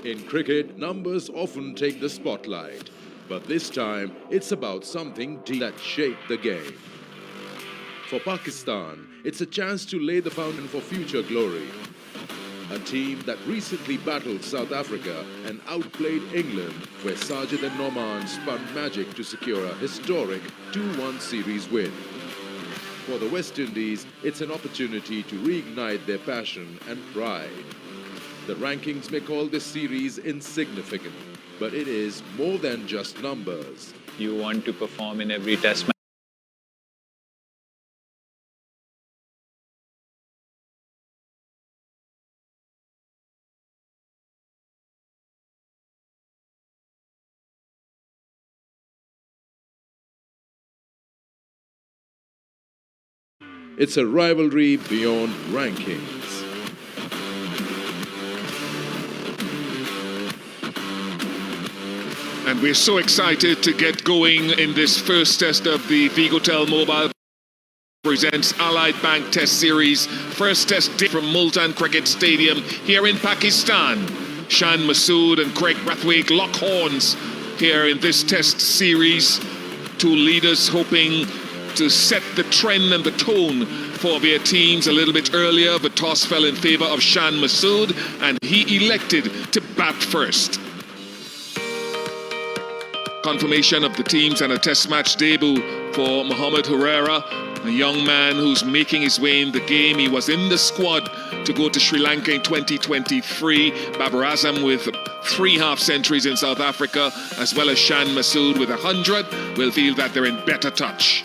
In cricket, numbers often take the spotlight, but this time it's about something deep that shaped the game. For Pakistan, it's a chance to lay the foundation for future glory. A team that recently battled South Africa and outplayed England, where Sajid and Noman spun magic to secure a historic 2-1 series win. For the West Indies, it's an opportunity to reignite their passion and pride. The rankings may call this series insignificant, but it is more than just numbers. You want to perform in every test match. It's a rivalry beyond rankings. And we're so excited to get going in this first test of the Vigotel Mobile presents Allied Bank Test Series. First test day from Multan Cricket Stadium here in Pakistan. Shan Masood and Craig Brathwaite lock horns here in this test series. Two leaders hoping to set the trend and the tone for their teams. A little bit earlier, the toss fell in favor of Shan Masood and he elected to bat first. Confirmation of the teams and a test match debut for Mohamed Herrera, a young man who's making his way in the game. He was in the squad to go to Sri Lanka in 2023. Babar Azam with 3 half-centuries in South Africa, as well as Shan Masood with 100, will feel that they're in better touch.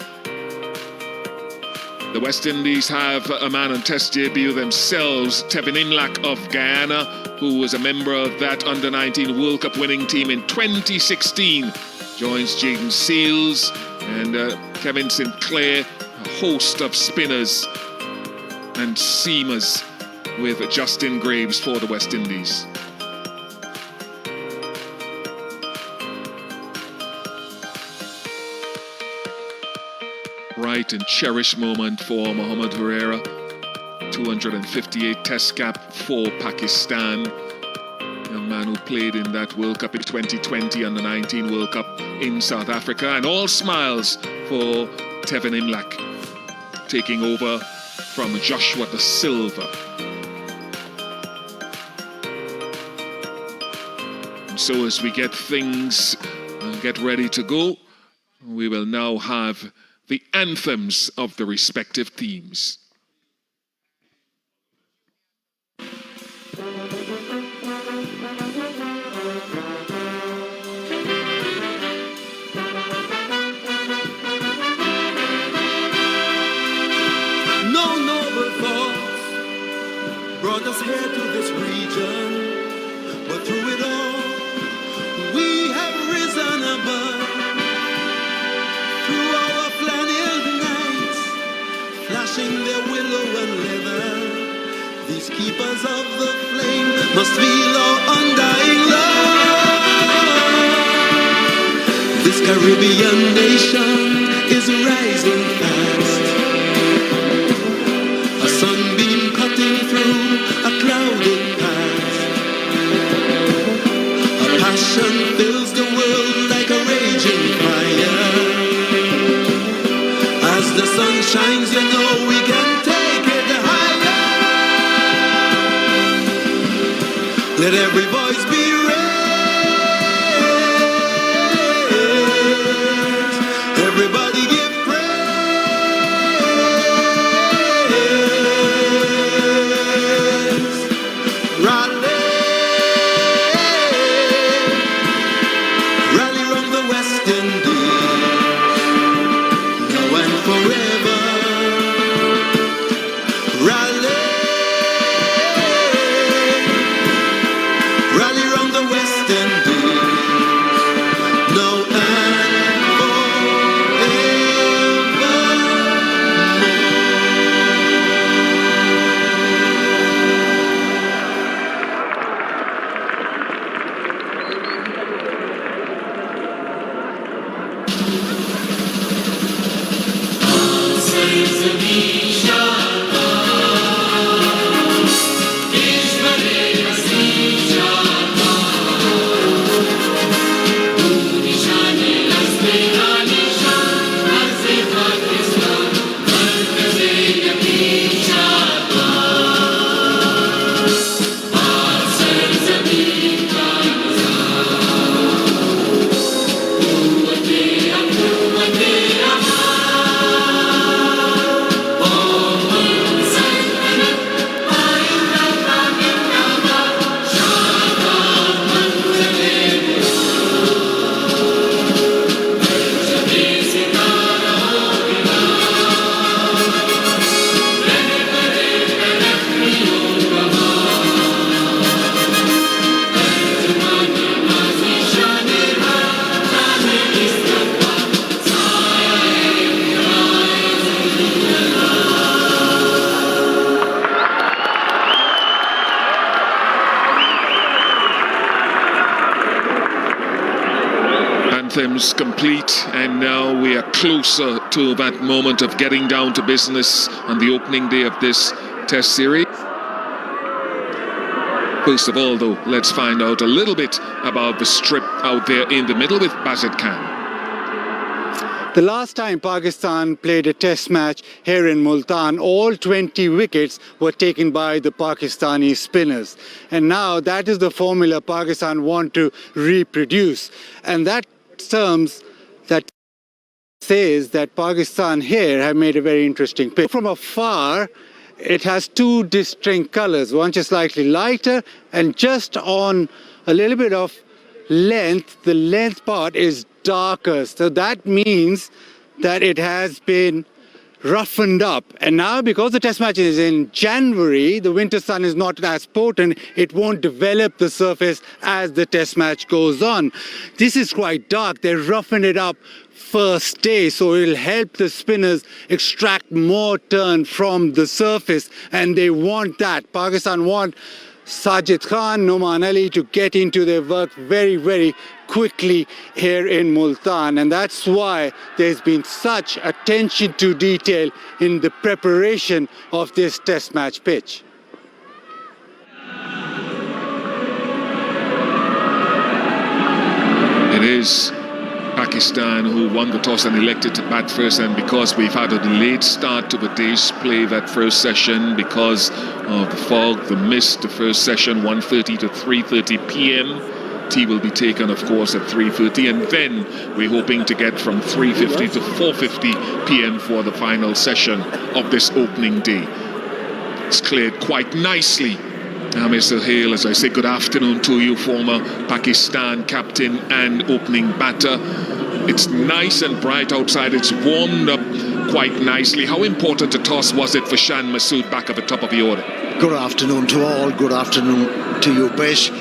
The West Indies have a man on test debut themselves, Tevin Imlach of Guyana, who was a member of that Under-19 World Cup winning team in 2016. Joins Jaden Seals and Kevin Sinclair, a host of spinners and seamers with Justin Graves for the West Indies. Bright and cherished moment for Mohamed Herrera. 258 test cap for Pakistan. Young man who played in that World Cup in 2020 and the 19 World Cup in South Africa. And all smiles for Tevin Imlach, taking over from Joshua Da Silva. And so as we get things and get ready to go, we will now have the anthems of the respective teams. No noble thoughts brought us here to this region, but through it all, we have risen above. Through our flannel nights, flashing their willow and leather, these keepers of the flame must feel our undying love. This Caribbean nation is rising fast. A sunbeam cutting through a clouded past. A passion fills the world like a raging fire. As the sun shines, you know we can take it higher. Let every voice be raised. Everybody give praise. Rally, rally round the West Indies, now and forever. Rally, anthems complete, and now we are closer to that moment of getting down to business on the opening day of this Test series. First of all, though, let's find out a little bit about the strip out there in the middle with Bazid Khan. The last time Pakistan played a test match here in Multan, all 20 wickets were taken by the Pakistani spinners. And now that is the formula Pakistan want to reproduce. And that terms that says that Pakistan here have made a very interesting pitch. From afar, it has two distinct colors. One is slightly lighter, and just on a little bit of length, the length part is darker. So that means that it has been roughened up. And now, because the test match is in January, the winter sun is not as potent. It won't develop the surface as the test match goes on. This is quite dark. They roughened it up first day, so it will help the spinners extract more turn from the surface, and they want that. Pakistan want Sajid Khan, Noman Ali to get into their work very, very quickly here in Multan, and that's why there's been such attention to detail in the preparation of this test match pitch. It is Pakistan who won the toss and elected to bat first, and because we've had a delayed start to the day's play that first session because of the fog, the mist, the first session 1:30 to 3:30 p.m. Tea will be taken, of course, at 3:30, and then we're hoping to get from 3:50 to 4:50 p.m. for the final session of this opening day. It's cleared quite nicely. Mr. Hale, as I say, good afternoon to you, former Pakistan captain and opening batter. It's nice and bright outside. It's warmed up quite nicely. How important a toss was it for Shan Masood back at the top of the order? Good afternoon to all. Good afternoon to you, Bish.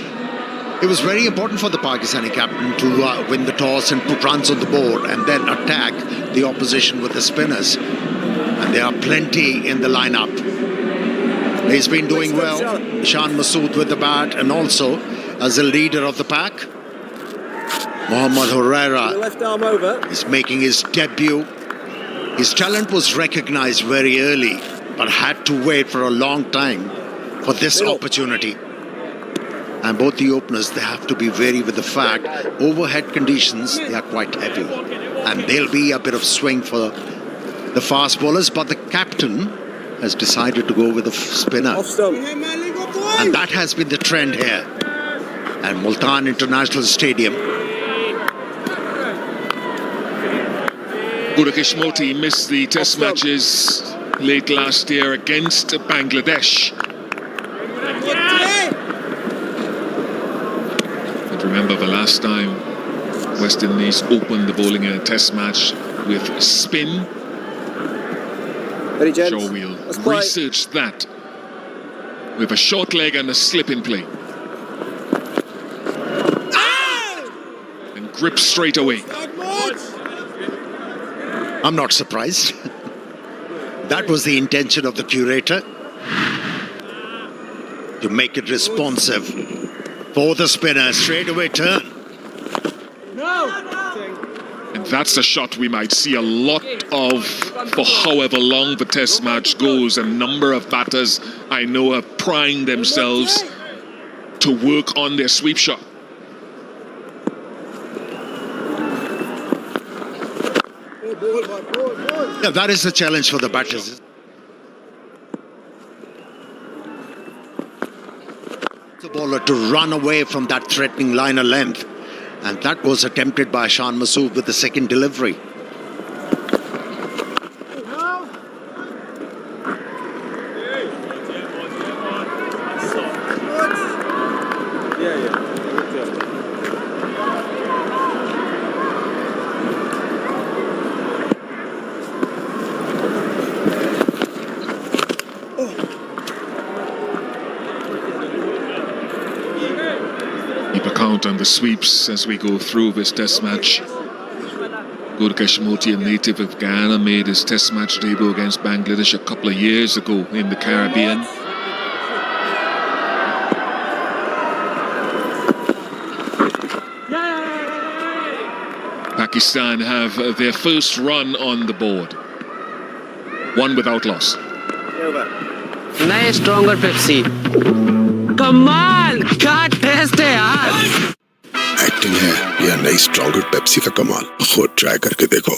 It was very important for the Pakistani captain to win the toss and put runs on the board and then attack the opposition with the spinners. And there are plenty in the lineup. He's been doing well. Shan Masood with the bat, and also as a leader of the pack. Mohammad Herrera is making his debut. His talent was recognized very early, but had to wait for a long time for this opportunity. And both the openers, they have to be wary with the fact overhead conditions, they are quite heavy, and there'll be a bit of swing for the fast bowlers, but the captain has decided to go with a spinner. And that has been the trend here at Multan International Stadium. Gurukesh Moti missed the test matches late last year against Bangladesh. But remember the last time West Indies opened the bowling in a test match with spin. Sure, we'll research that with a short leg and a slip in play. And grip straight away. I'm not surprised. That was the intention of the curator, to make it responsive for the spinner. Straight away turn. And that's a shot we might see a lot of for however long the test match goes. A number of batters I know have primed themselves to work on their sweep shot. Yeah, that is the challenge for the batters. The bowler to run away from that threatening liner length. And that was attempted by Shan Masood with the second delivery. Keep a count on the sweeps as we go through this test match. Gurukesh Moti, a native of Guyana, made his test match debut against Bangladesh a couple of years ago in the Caribbean. Pakistan have their first run on the board. One without loss. Nice stronger Pepsi. कमाल क्या test है यार. Acting है या नई stronger Pepsi का कमाल, खुद ट्राई करके देखो.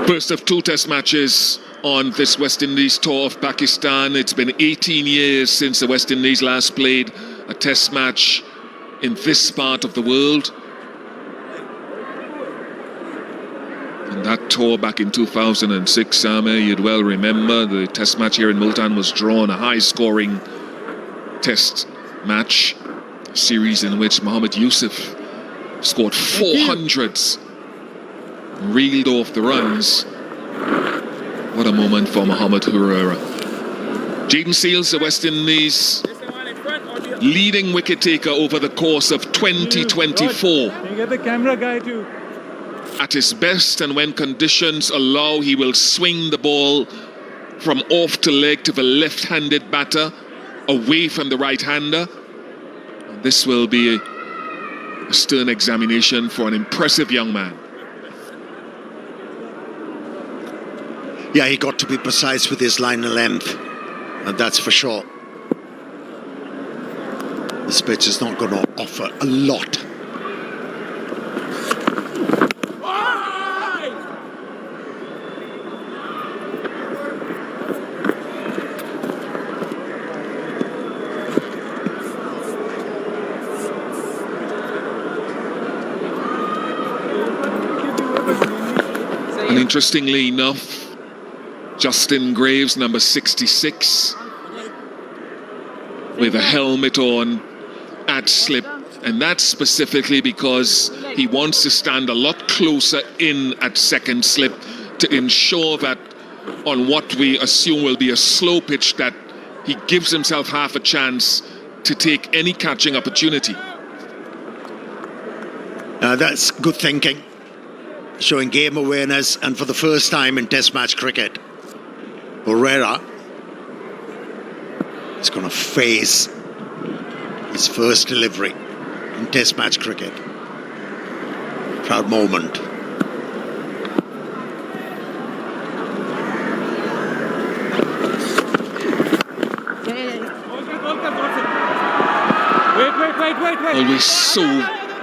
First of two test matches on this West Indies tour of Pakistan. It's been 18 years since the West Indies last played a test match in this part of the world. And that tour back in 2006, Samir, you'd well remember the test match here in Multan was drawn, a high-scoring test match, a series in which Mohammad Yusuf scored 400s, reeled off the runs. What a moment for Mohammad Herrera. Jaden Seals, the West Indies leading wicket taker over the course of 2024. Get the camera guy too. At his best, and when conditions allow, he will swing the ball from off to leg to the left-handed batter, away from the right-hander. This will be a stern examination for an impressive young man. Yeah, he got to be precise with his line of length, and that's for sure. This pitch is not going to offer a lot. And interestingly enough, Justin Graves, number 66, with a helmet on at slip, and that's specifically because he wants to stand a lot closer in at second slip to ensure that on what we assume will be a slow pitch, that he gives himself half a chance to take any catching opportunity. That's good thinking, showing game awareness, and for the first time in Test match cricket, Herrera is going to face his first delivery in Test match cricket. Proud moment. Wait. Always so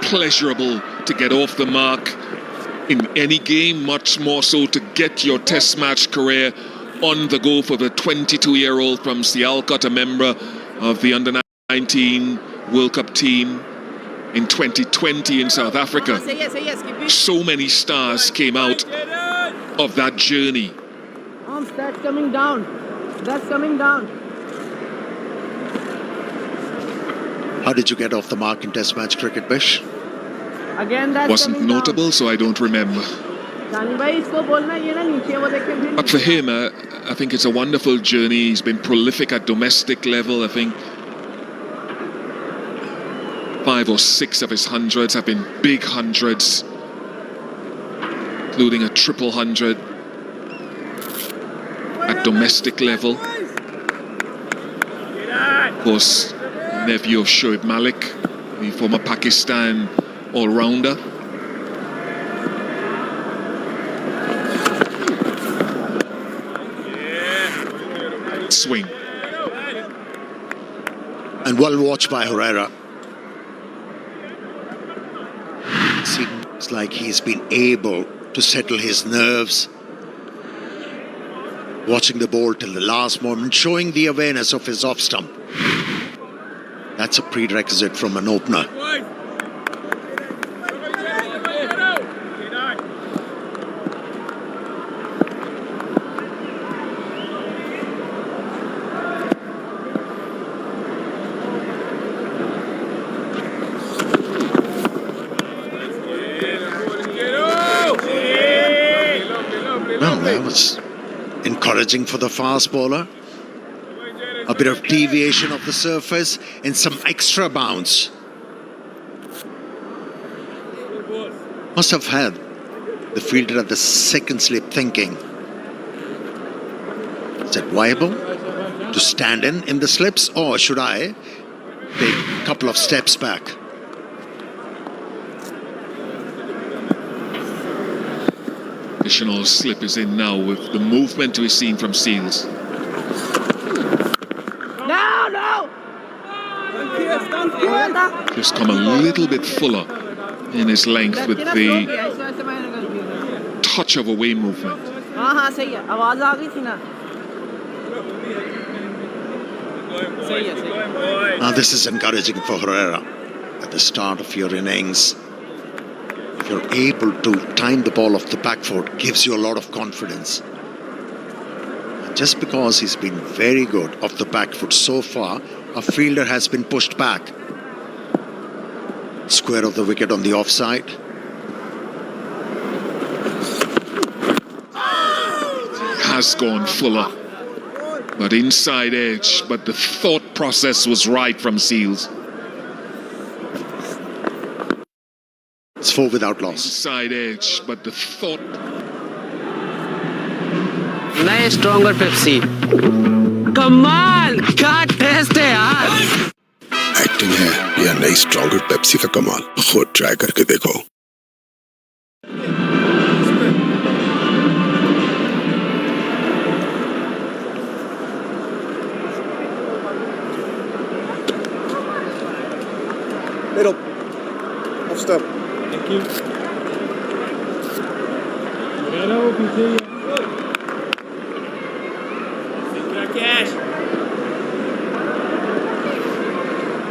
pleasurable to get off the mark in any game, much more so to get your Test match career on the go for the 22-year-old from Sialkot, a member of the under-19 World Cup team in 2020 in South Africa. So many stars came out of that journey. That's coming down. That's coming down. How did you get off the mark in Test match cricket, Bish? Again, that's Wasn't coming notable, down. so I don't remember. But for him, I think it's a wonderful journey. He's been prolific at domestic level. I think 5 or 6 of his hundreds have been big hundreds, including a triple hundred at domestic level. Of course, nephew of Shoaib Malik, the former Pakistan all-rounder. Swing. And well watched by Herrera. Seems like he's been able to settle his nerves, watching the ball till the last moment, showing the awareness of his off stump. That's a prerequisite from an opener. Well, that was encouraging for the fast bowler. a bit of deviation of the surface and some extra bounce. Must have had the fielder at the second slip thinking, is it viable to stand in the slips, or should I take a couple of steps back? Additional slip is in now with the movement we've seen from Seals. No! Just come a little bit fuller in his length with the touch of away movement. हाँ सही है आवाज आ गई थी ना सही है Now this is encouraging for Herrera at the start of your innings. If you're able to time the ball off the back foot, gives you a lot of confidence. And just because he's been very good off the back foot so far, a fielder has been pushed back. Square of the wicket on the offside. Has gone fuller, but inside edge. But the thought process was right from Seals. It's 4 without loss. Inside edge, but the thought. नए stronger Pepsi कमाल क्या test है यार acting है या नई stronger Pepsi का कमाल, खुद ट्राई करके देखो। Middle. Off step. Thank you. Hello, PC.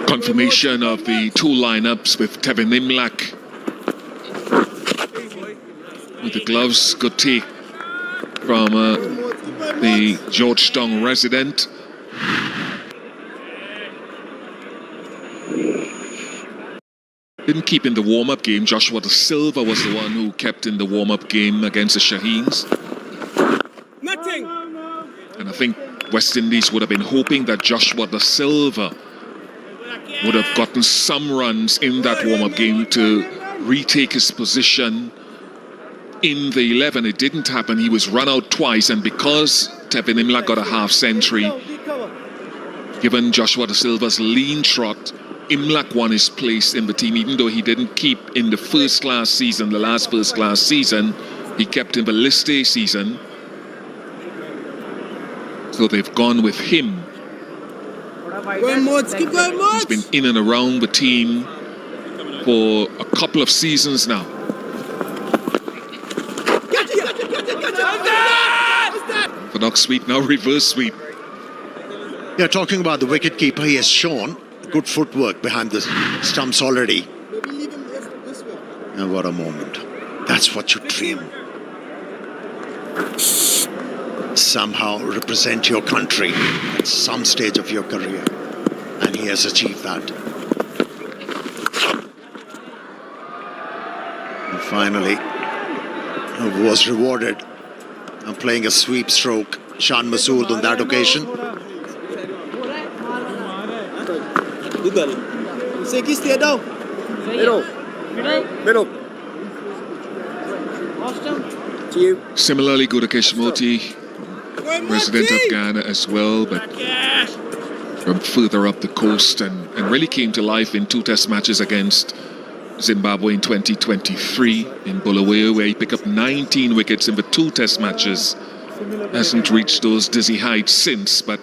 Confirmation of the two lineups with Tevin Imlak with the gloves. Good take from the Georgetown resident. Didn't keep in the warm-up game. Joshua Da Silva was the one who kept in the warm-up game against the Shaheens. Nothing. And I think West Indies would have been hoping that Joshua Da Silva would have gotten some runs in that warm-up game to retake his position in the 11. It didn't happen. He was run out twice, and because Tevin Imlak got a half century, given Joshua Da Silva's lean trot, Imlak won his place in the team, even though he didn't keep in the first-class season, the last first-class season. He kept in the List A season. So they've gone with him. He's been in and around the team for a couple of seasons now. For knock sweep, now reverse sweep. Yeah, talking about the wicketkeeper, he has shown good footwork behind the stumps already. And what a moment. That's what you dream. Somehow represent your country at some stage of your career. And he has achieved that. And finally, was rewarded playing a sweep stroke. Shan Masood on that occasion. Middle. Similarly, Guda Keshmoti, resident of Ghana as well, but from further up the coast, and really came to life in 2 test matches against Zimbabwe in 2023 in Bulawayo, where he picked up 19 wickets in the 2 test matches. Hasn't reached those dizzy heights since, but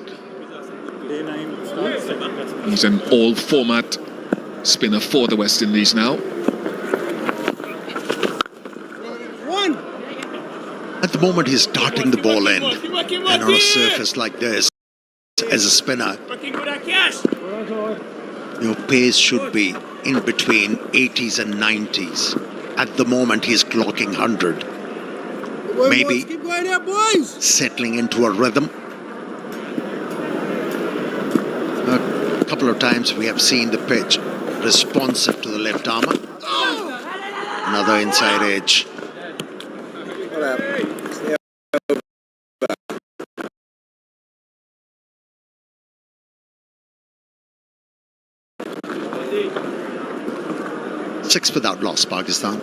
he's an all-format spinner for the West Indies now. At the moment, he's darting the ball in. And on a surface like this, as a spinner, your pace should be in between 80s and 90s. At the moment, he's clocking 100. Maybe settling into a rhythm. A couple of times we have seen the pitch responsive to the left armour. Another inside edge. 6 without loss, Pakistan.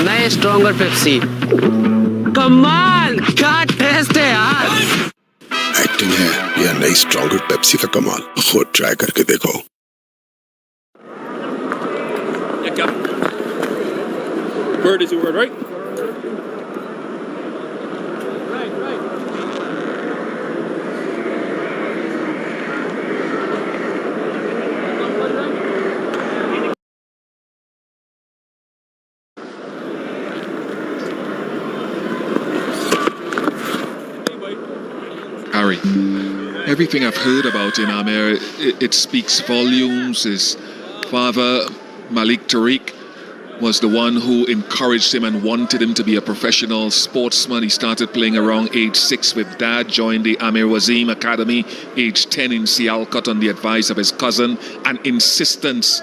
नए stronger Pepsi. कमाल क्या test है यार. Acting है या नई stronger Pepsi का कमाल, खुद ट्राई करके देखो. Yeah, Captain. Word is your word, right? Harry, everything I've heard about him, Amir, it speaks volumes. His father, Malik Tariq, was the one who encouraged him and wanted him to be a professional sportsman. He started playing around age 6 with dad, joined the Amir Wazim Academy, age 10 in Sialkot on the advice of his cousin and insistence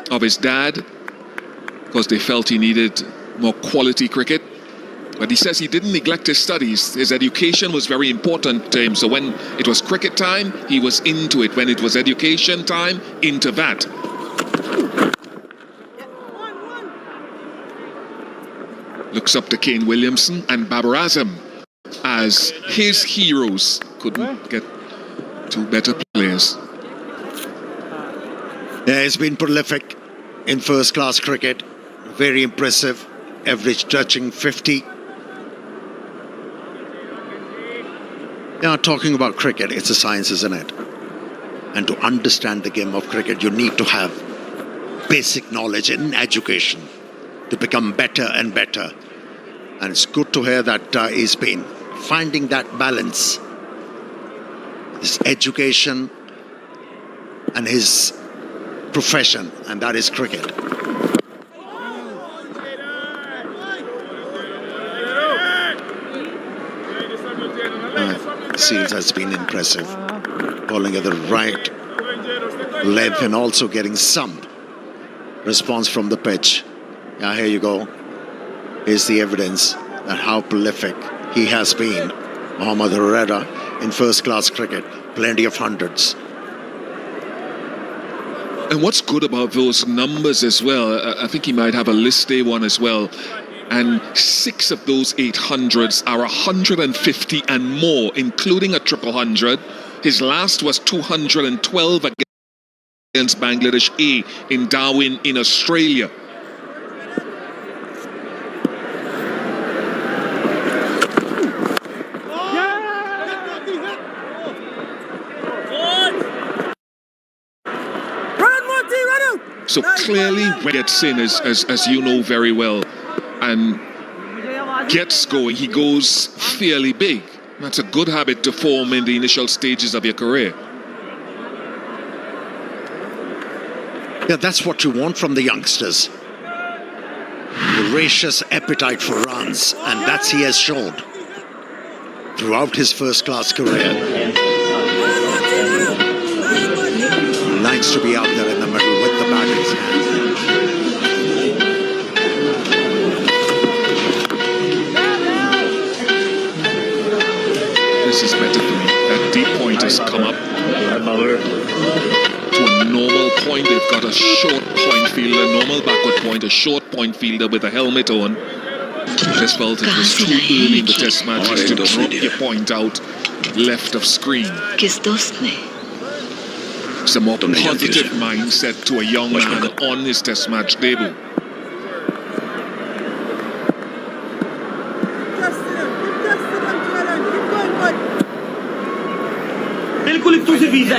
of his dad, because they felt he needed more quality cricket. But he says he didn't neglect his studies. His education was very important to him. So when it was cricket time, he was into it. When it was education time, into that. Looks up to Kane Williamson and Babar Azam as his heroes. Couldn't get two better players. Yeah, he's been prolific in first-class cricket. Very impressive. Average touching 50. Yeah, talking about cricket, it's a science, isn't it? And to understand the game of cricket, you need to have basic knowledge in education to become better and better. And it's good to hear that he's been finding that balance, his education and his profession, and that is cricket. Seals has been impressive, bowling at the right length and also getting some response from the pitch. Yeah, here you go. Here's the evidence that how prolific he has been. Mohammad Herrera in first-class cricket, plenty of hundreds. And what's good about those numbers as well, I think he might have a list day one as well. And 6 of those 800s are 150 and more, including a triple hundred. His last was 212 against Bangladesh A in Darwin in Australia. So clearly gets in, as you know very well, and gets going, he goes fairly big. That's a good habit to form in the initial stages of your career. Yeah, that's what you want from the youngsters. Voracious appetite for runs, and that's he has shown throughout his first-class career. He likes to be out there in the middle with the bat in his hand. This is better for me. That deep point has come up to a normal point. They've got a short point fielder, normal backward point, a short point fielder with a helmet on. Just felt it was too early in the test matches to drop your point out left of screen. It's a more positive mindset to a young man on his test match debut.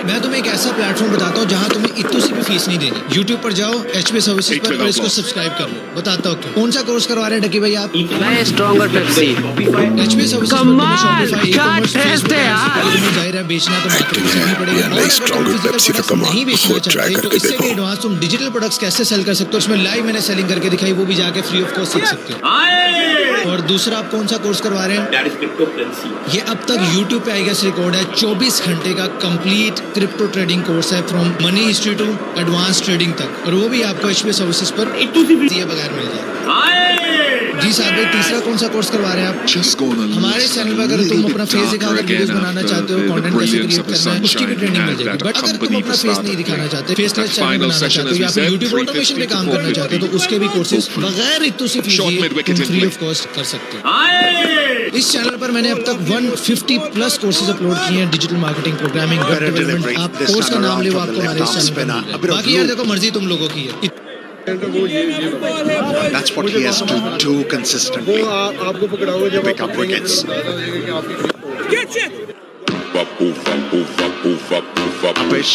मैं तुम्हें एक ऐसा platform बताता हूँ जहाँ तुम्हें इतनी सी भी फीस नहीं देनी। YouTube पर जाओ, HP सर्विसेज पर और इसको सब्सक्राइब कर लो। बताता हूँ कौन सा कोर्स करवा रहे हैं डकी भाई आप? नए स्ट्रॉन्गर पेप्सी। HP सर्विसेज पर तुम्हें Shopify, e-commerce, Facebook ads तुम्हें जाहिर है बेचना तो मार्केटिंग सीखनी पड़ेगी। और अगर तुम फिजिकल प्रोडक्ट्स नहीं बेचना चाहते तो इससे भी एडवांस तुम डिजिटल प्रोडक्ट्स कैसे सेल कर सकते हो, उसमें लाइव मैंने सेलिंग करके दिखाई, वो भी जाके फ्री ऑफ कॉस्ट सीख सकते हो। और दूसरा आप कौन सा कोर्स करवा रहे हैं? ये अब तक YouTube पे आई गेस रिकॉर्ड है 24 घंटे का कंप्लीट क्रिप्टो ट्रेडिंग कोर्स है, from money history to advance trading तक, और वो भी आपको HP सर्विसेज पर दिए बगैर मिल जाएगा। जी साहब भाई, तीसरा कौन सा कोर्स करवा रहे हैं आप? हमारे चैनल पर अगर तुम अपना फेस दिखा कर वीडियोस बनाना चाहते हो, कंटेंट कैसे क्रिएट करना है, उसकी भी ट्रेनिंग मिल जाएगी। बट अगर तुम अपना फेस नहीं दिखाना चाहते, फेसलेस चैनल बनाना चाहते हो या फिर यूट्यूब ऑटोमेशन पे काम करना चाहते हो, तो उसके भी कोर्सेज बगैर इतनी सी फीस तुम फ्री ऑफ कॉस्ट कर सकते हो। इस चैनल पर मैंने अब तक 150 प्लस कोर्सेज अपलोड किए हैं, digital marketing, programming, web development. आप कोर्स का नाम ले, वो आपको हमारे इस चैनल पर मिल जाएगा। बाकी यार देखो, मर्जी तुम लोगों की है। That's what he has to do consistently. Pick up wickets. Apish.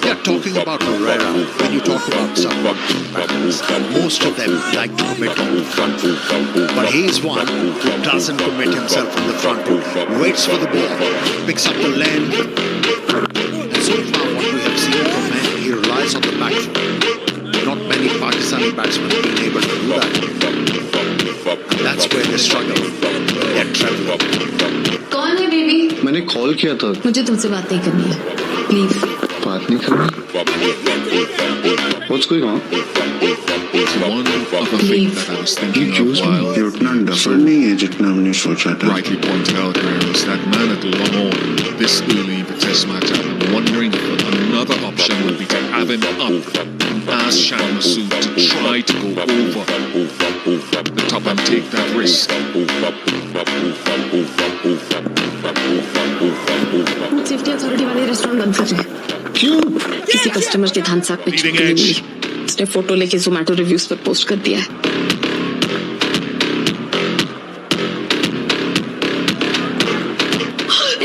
Yeah, talking about Herrera, when you talk about some batters, most of them like to commit on the front foot. But he's one who doesn't commit himself on the front foot, waits for the ball, picks up the length. And so far what we have seen from him, he relies on the back foot. Not many Pakistani batsmen have been able to do that. And that's where they struggle. They're traveling. कौन है baby? मैंने call किया था। मुझे तुमसे बात नहीं करनी है, प्लीज। बात नहीं करनी? What's going on? ये उतना डफर नहीं है जितना हमने सोचा था। Rightly pointed out there is that man at long on this early in the test match. I'm wondering if another option would be to have him up, ask Shan Masood to try to go over the top and take that risk. Safety authority वाले restaurant बंद कर रहे हैं। क्यों? किसी customer के धान साग पे छुट्टी नहीं मिली, उसने फोटो लेके जोमेटो रिव्यूज पर पोस्ट कर दिया है।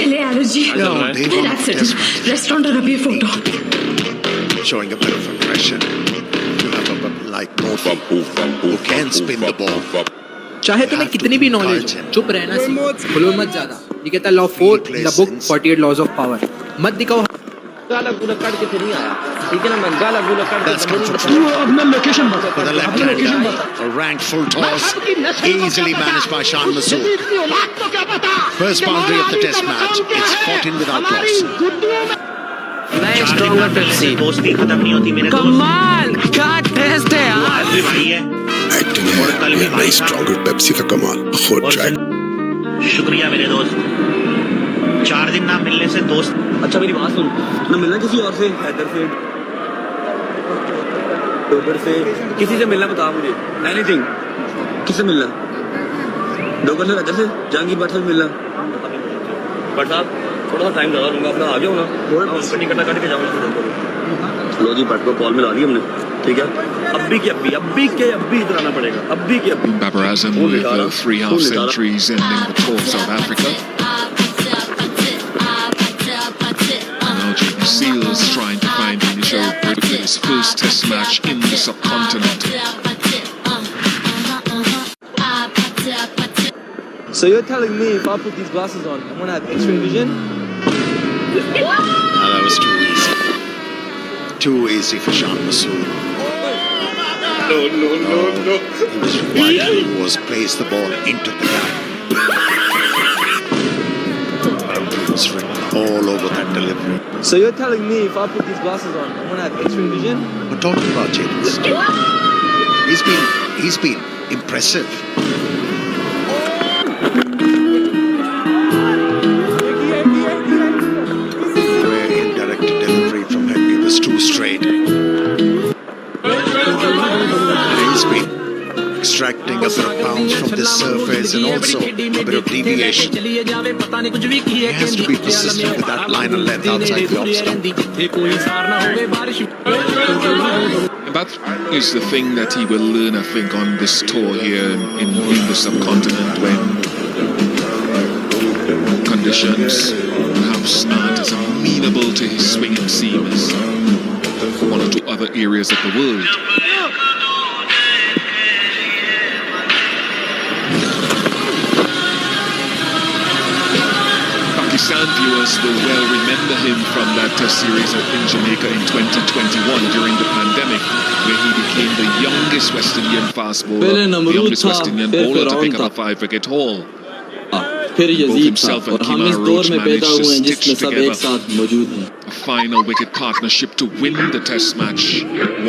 ले एलर्जी। That's it. रेस्टोरेंट और अभी photo. Showing a bit of aggression. You have a like Murphy who can spin the ball. चाहे तुम्हें कितनी भी नॉलेज हो, चुप रहना सीखो, बोलो मत ज्यादा। ये कहता है law 4 in the book 48 laws of power. मत दिखाओ गाला गुला काट के फिर नहीं आया, ठीक है ना? मैं गाला गुला काट के अपना लोकेशन बता। For the left-hander, a ranked full toss, easily managed by Shan Masood. First boundary of the test match. It's 14 without loss. Stronger Pepsi. दोस्ती खत्म नहीं होती मेरे दोस्त। कमाल क्या टेस्ट है यार। आज भी भाई है। एक्टिंग है या नई स्ट्रॉन्गर पेप्सी का कमाल। खुद ट्राई। शुक्रिया मेरे दोस्त। 4 दिन ना मिलने से दोस्त। अच्छा मेरी बात सुन, ना मिलना किसी और से, हैदर से, डोगर से, किसी से मिलना बता मुझे। एनीथिंग। किससे मिलना? डोगर से, हैदर से, जहांगीर भट्ट से मिलना। भट्ट साहब थोड़ा सा टाइम लगा लूंगा, अपना आ जाओ ना, कटी कटा कट के जाऊंगा। लो जी, भट्ट को कॉल मिला दी हमने, ठीक है? अभी इधर आना पड़ेगा, अभी के अभी। Babar Azam with 3 half centuries ending the tour of South Africa. Now JP Seals trying to find the initial break for his first test match in the subcontinent. So you're telling me if I put these glasses on, I'm gonna have X-ray vision? Now that was too easy. Too easy for Shan Masood. No. He was right who was placed the ball into the gap. It was written all over that delivery. So you're telling me if I put these glasses on, I'm gonna have X-ray vision? We're talking about James. He's been impressive. Where indirect delivery from him, it was too straight. He's been extracting a bit of bounce from this surface and also a bit of deviation. He has to be persistent with that line of length outside the off stump. And that is the thing that he will learn, I think, on this tour here in the subcontinent, when conditions perhaps aren't as amenable to his swinging seam as one or two other areas of the world. Pakistan viewers will well remember him from that test series in Jamaica in 2021 during the pandemic, where he became the youngest West Indian fast bowler, the youngest West Indian bowler to pick up a 5-wicket haul. फिर Both Yazid था himself and और हम Kemar इस दौर Roach में पैदा managed to हुए हैं stitch जिसमें सब together एक साथ मौजूद हैं a final wicket partnership to win the Test match,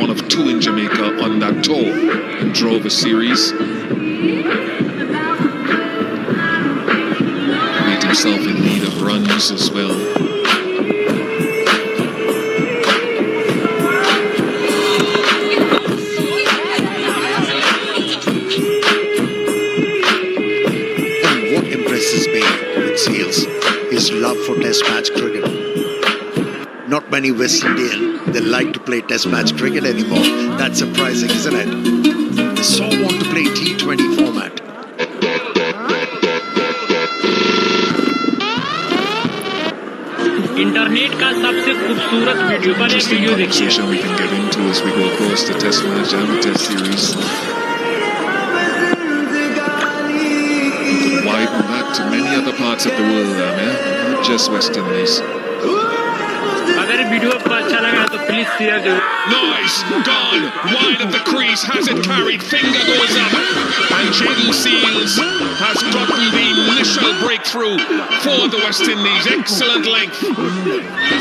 one of two in Jamaica on that tour, and drove a series. Made himself in need of runs as well. His love for Test match cricket. Not many West Indian, they like to play Test match cricket anymore. That's surprising, isn't it? They so want to play T20 format. Internet का सबसे खूबसूरत video पर एक video देखिए we can get into as we go across the Test match and the Test series. Widen that to many other parts of the world, man. Not just West Indies. अगर video आपको अच्छा लगा तो please share करो. Nice, gone, wide of the crease, has it carried, finger goes up, and Jaden Seals has gotten the initial breakthrough for the West Indies. Excellent length.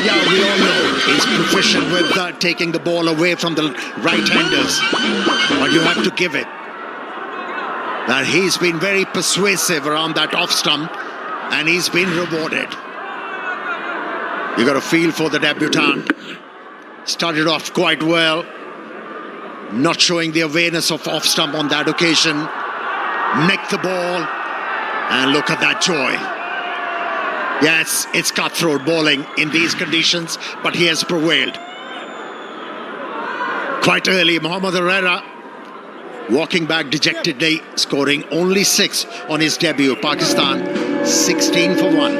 Yeah, we all know he's proficient with taking the ball away from the right-handers, but you have to give it that he's been very persuasive around that off stump, and he's been rewarded. You got a feel for the debutant. Started off quite well, not showing the awareness of off stump on that occasion. Nicked the ball, and look at that joy. Yes, it's cutthroat bowling in these conditions, but he has prevailed. Quite early, Mohammad Herrera walking back dejectedly, scoring only 6 on his debut. Pakistan 16 for 1.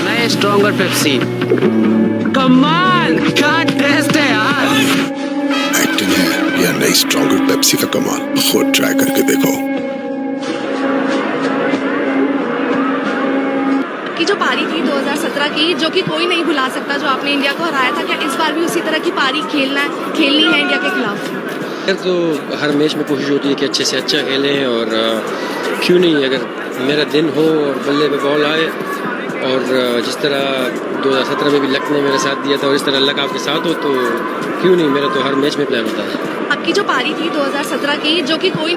Nice stronger Pepsi. कमाल क्या test है यार. Acting है या नई stronger Pepsi का कमाल, खुद ट्राई करके देखो. की जो पारी थी 2017 की, जो कि कोई नहीं भुला सकता, जो आपने इंडिया को हराया था, क्या इस बार भी उसी तरह की पारी खेलनी है इंडिया के खिलाफ? तो हर मैच में कोशिश होती है कि अच्छे से अच्छा खेलें, और क्यों नहीं, अगर मेरा दिन हो और बल्ले पे बॉल आए, और जिस तरह 2017 में भी लक ने मेरे साथ दिया था और इस तरह लक आपके साथ हो, तो क्यों नहीं, मेरा तो हर मैच में प्लान होता है. आपकी जो पारी थी 2017 की, जो कि कोई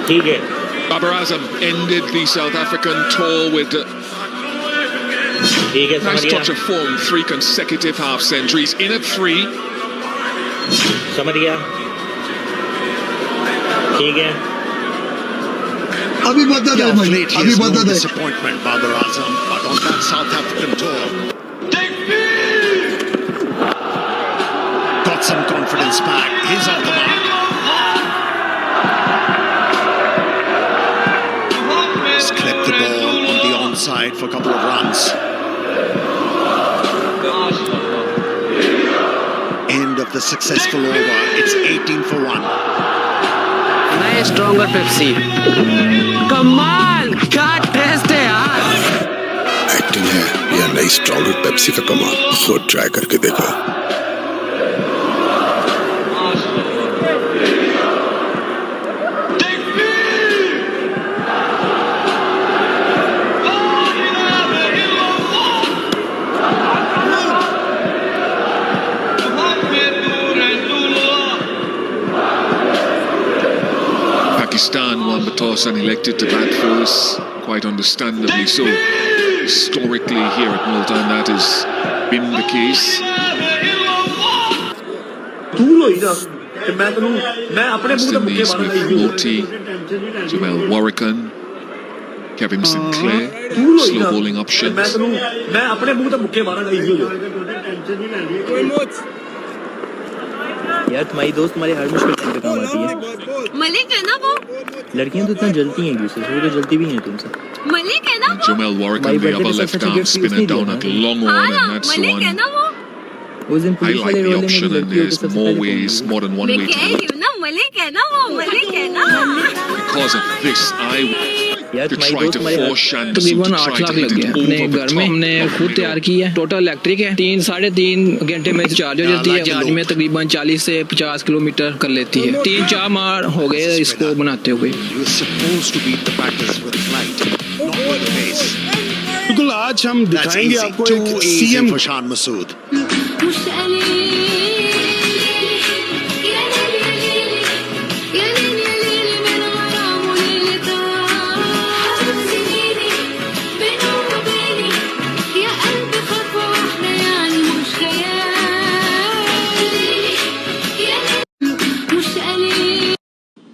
ठीक है. Babar Azam ended the South African tour with a nice touch of form, 3 consecutive half centuries in at 3. समझ गया. ठीक है. अभी बता दे भाई, अभी बता दे. Disappointment, Babar Azam, but on that South African tour, got some confidence back. He's off the mark. Just clipped the ball on the onside for a couple of runs. End of the successful over. It's 18 for 1. Nice stronger Pepsi. कमाल क्या test है यार. Acting है या नई stronger Pepsi का कमाल, खुद ट्राई करके देखो. Pakistan won the toss and elected to bat first, quite understandably so. Historically here at Multan, that has been the case. West Indies with Loti, Jamel Warrican, Kevin Sinclair, slow bowling options. यार तुम्हारी दोस्त तुम्हारे हर मुश्किल time पे काम आती है. मलिक है ना वो. लड़कियां तो इतना जलती हैं एक दूसरे से, वो तो जलती भी हैं तुमसे. मलिक है ना वो. Jamel Warrican, the upper left arm spinner down at long on, and that's the one. I like the option, and there's more ways, more than one way to do it. Malik है ना वो, मलिक है ना. Because of this, I to try to force Shandu तकरीबन to 8 try lakh to लग hit गया it अपने over the घर में top हमने of खुद the तैयार की है टोटल इलेक्ट्रिक है 3-3.5 घंटे में चार्ज हो जाती है आज में तकरीबन 40 से 50 किलोमीटर कर लेती है 3-4 माह हो गए इसको बनाते हुए बिल्कुल आज हम दिखाएंगे आपको एक सीएम फरशान मसूद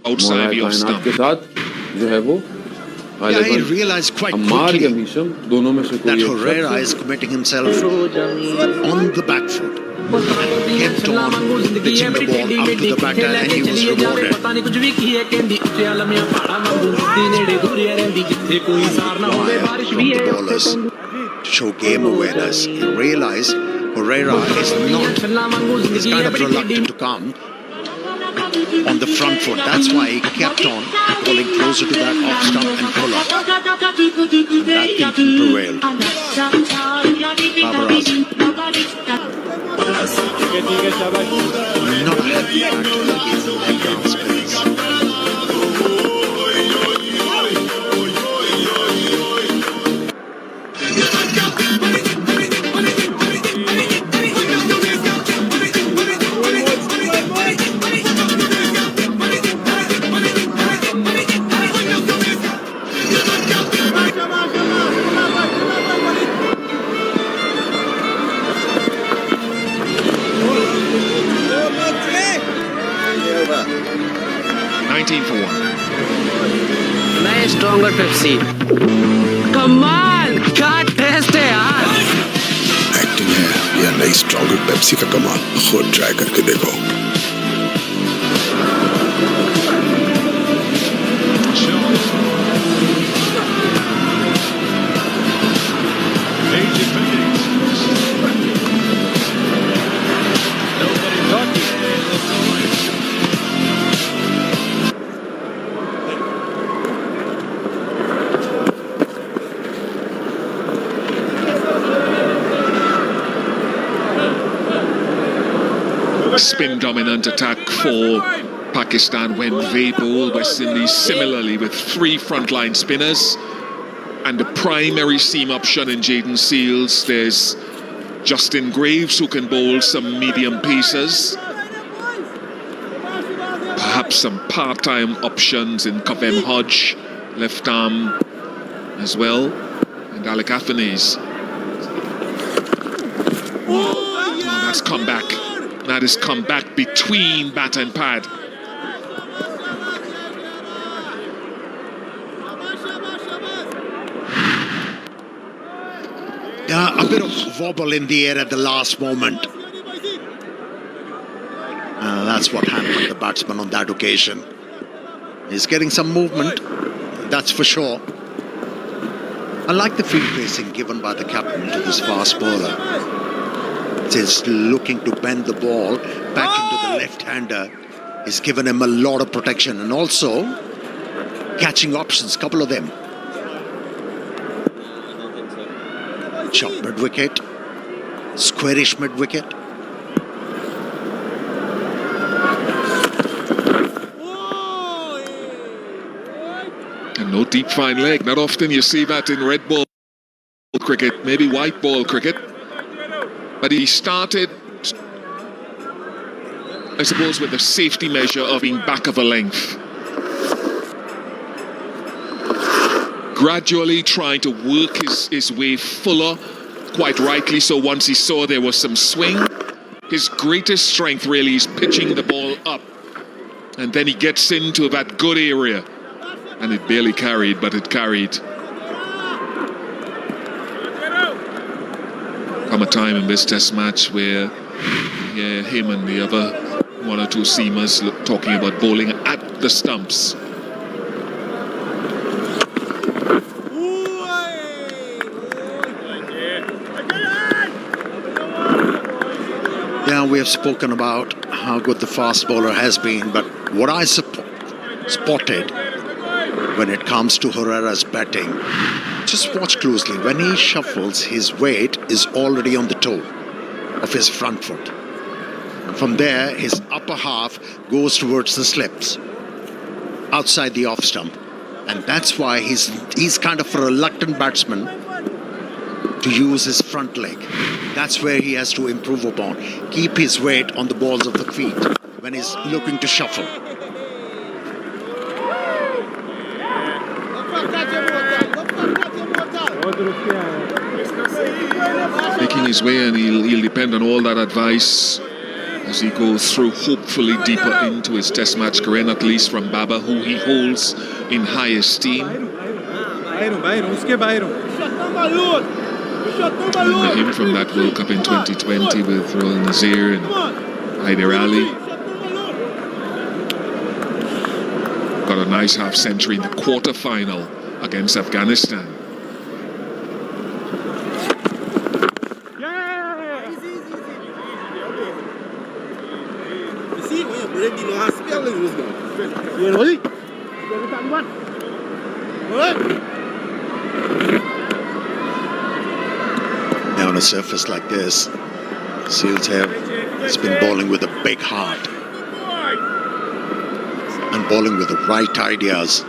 outside your stump. के साथ जो है वो Yeah, he realized quite quickly that Herrera is committing himself on the back foot. Kept on pitching the ball up to the backhand and he was rewarded. From the bowlers to show game awareness. He realized Herrera is kind of reluctant to come on the front foot. That's why he kept on bowling closer to that off stump and pull up. And that thinking prevailed. Babar Azam. Not a happy factor against the left arm spinners. नए stronger Pepsi कमाल क्या test है यार acting है या नई stronger Pepsi का कमाल खुद ट्राई करके देखो Spin dominant attack for Pakistan when they bowl. West Indies similarly with 3 frontline spinners and the primary seam option in Jayden Seals. There's Justin Graves who can bowl some medium pacers. Perhaps some part-time options in Kavem Hodge, left arm as well, and Alec Athanaze. That's come back. That has come back between bat and pad. A bit of wobble in the air at the last moment. That's what hampered the batsman on that occasion. He's getting some movement, that's for sure. I like the field placing given by the captain to this fast bowler. Is looking to bend the ball back into the left-hander. He's given him a lot of protection and also catching options, couple of them. Chop mid-wicket, squarish mid-wicket. And no deep fine leg. Not often you see that in red ball cricket, maybe white ball cricket. But he started, I suppose, with the safety measure of being back of a length. Gradually trying to work his way fuller, quite rightly so once he saw there was some swing. His greatest strength really is pitching the ball up. And then he gets into that good area. And it barely carried, but it carried. Come a time in this test match where him and the other 1 or 2 seamers talking about bowling at the stumps. Yeah, we have spoken about how good the fast bowler has been, but what I spotted when it comes to Herrera's batting. Just watch closely. When he shuffles, his weight is already on the toe of his front foot. And from there, his upper half goes towards the slips, outside the off stump. And that's why he's kind of a reluctant batsman to use his front leg. That's where he has to improve upon. Keep his weight on the balls of the feet when he's looking to shuffle. Making his way, and he'll depend on all that advice as he goes through, hopefully deeper into his test match career, not least from Baba, who he holds in high esteem. Remember him from that World Cup in 2020 with Royal Nazir and Hyder Ali. Got a nice half century in the quarter-final against Afghanistan. Now on a surface like this, Seals has been bowling with a big heart and bowling with the right ideas,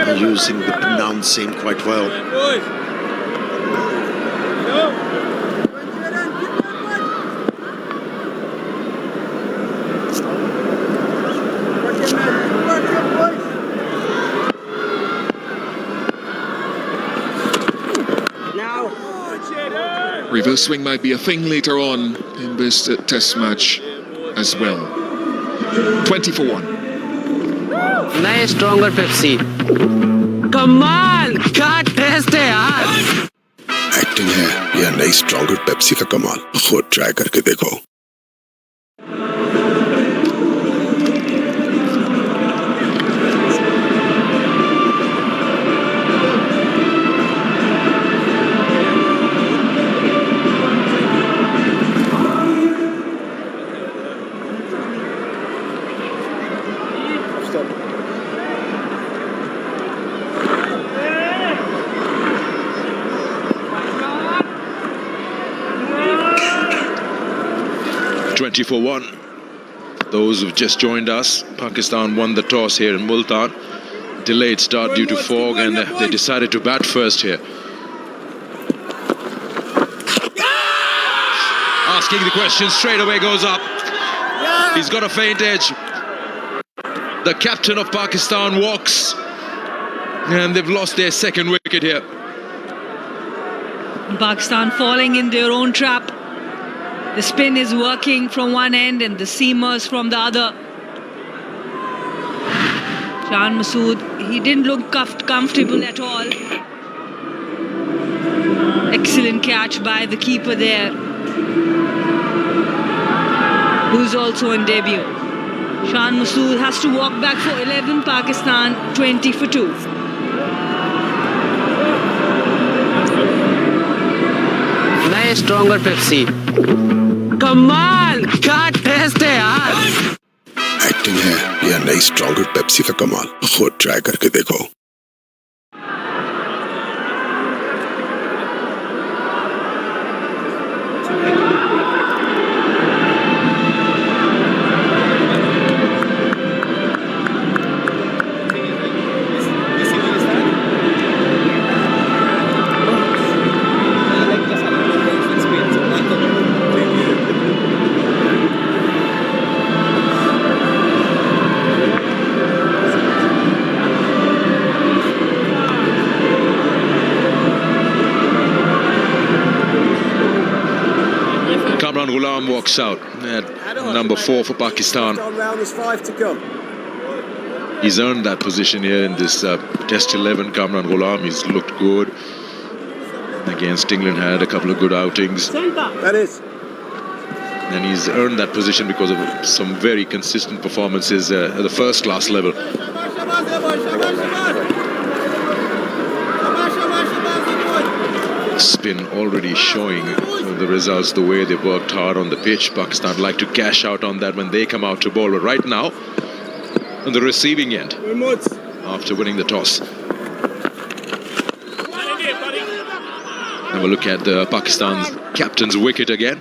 and using the pronouncing quite well. Reverse swing might be a thing later on in this test match as well. 20 for 1. नए stronger Pepsi कमाल क्या test है यार acting है या नई stronger Pepsi का कमाल, खुद ट्राई करके देखो. For 1. Those who've just joined us, Pakistan won the toss here in Multan. Delayed start due to fog, and they decided to bat first here. Asking the question straight away goes up. He's got a faint edge. The captain of Pakistan walks, and they've lost their second wicket here. Pakistan falling in their own trap. The spin is working from one end and the seamers from the other. Shan Masood, he didn't look comfortable at all. Excellent catch by the keeper there, who's also on debut. Shan Masood has to walk back for 11. Pakistan 20 for 2. नए stronger Pepsi कमाल क्या test है यार acting है या नई stronger Pepsi का कमाल, खुद ट्राई करके देखो. Walks out at number 4 for Pakistan. He's earned that position here in this Test 11. Kamran Ghulam, he's looked good against England, had a couple of good outings. And he's earned that position because of some very consistent performances at the first class level. Spin already showing the results, the way they worked hard on the pitch. Pakistan like to cash out on that when they come out to bowl. But right now, on the receiving end after winning the toss. Have a look at the Pakistan's captain's wicket again.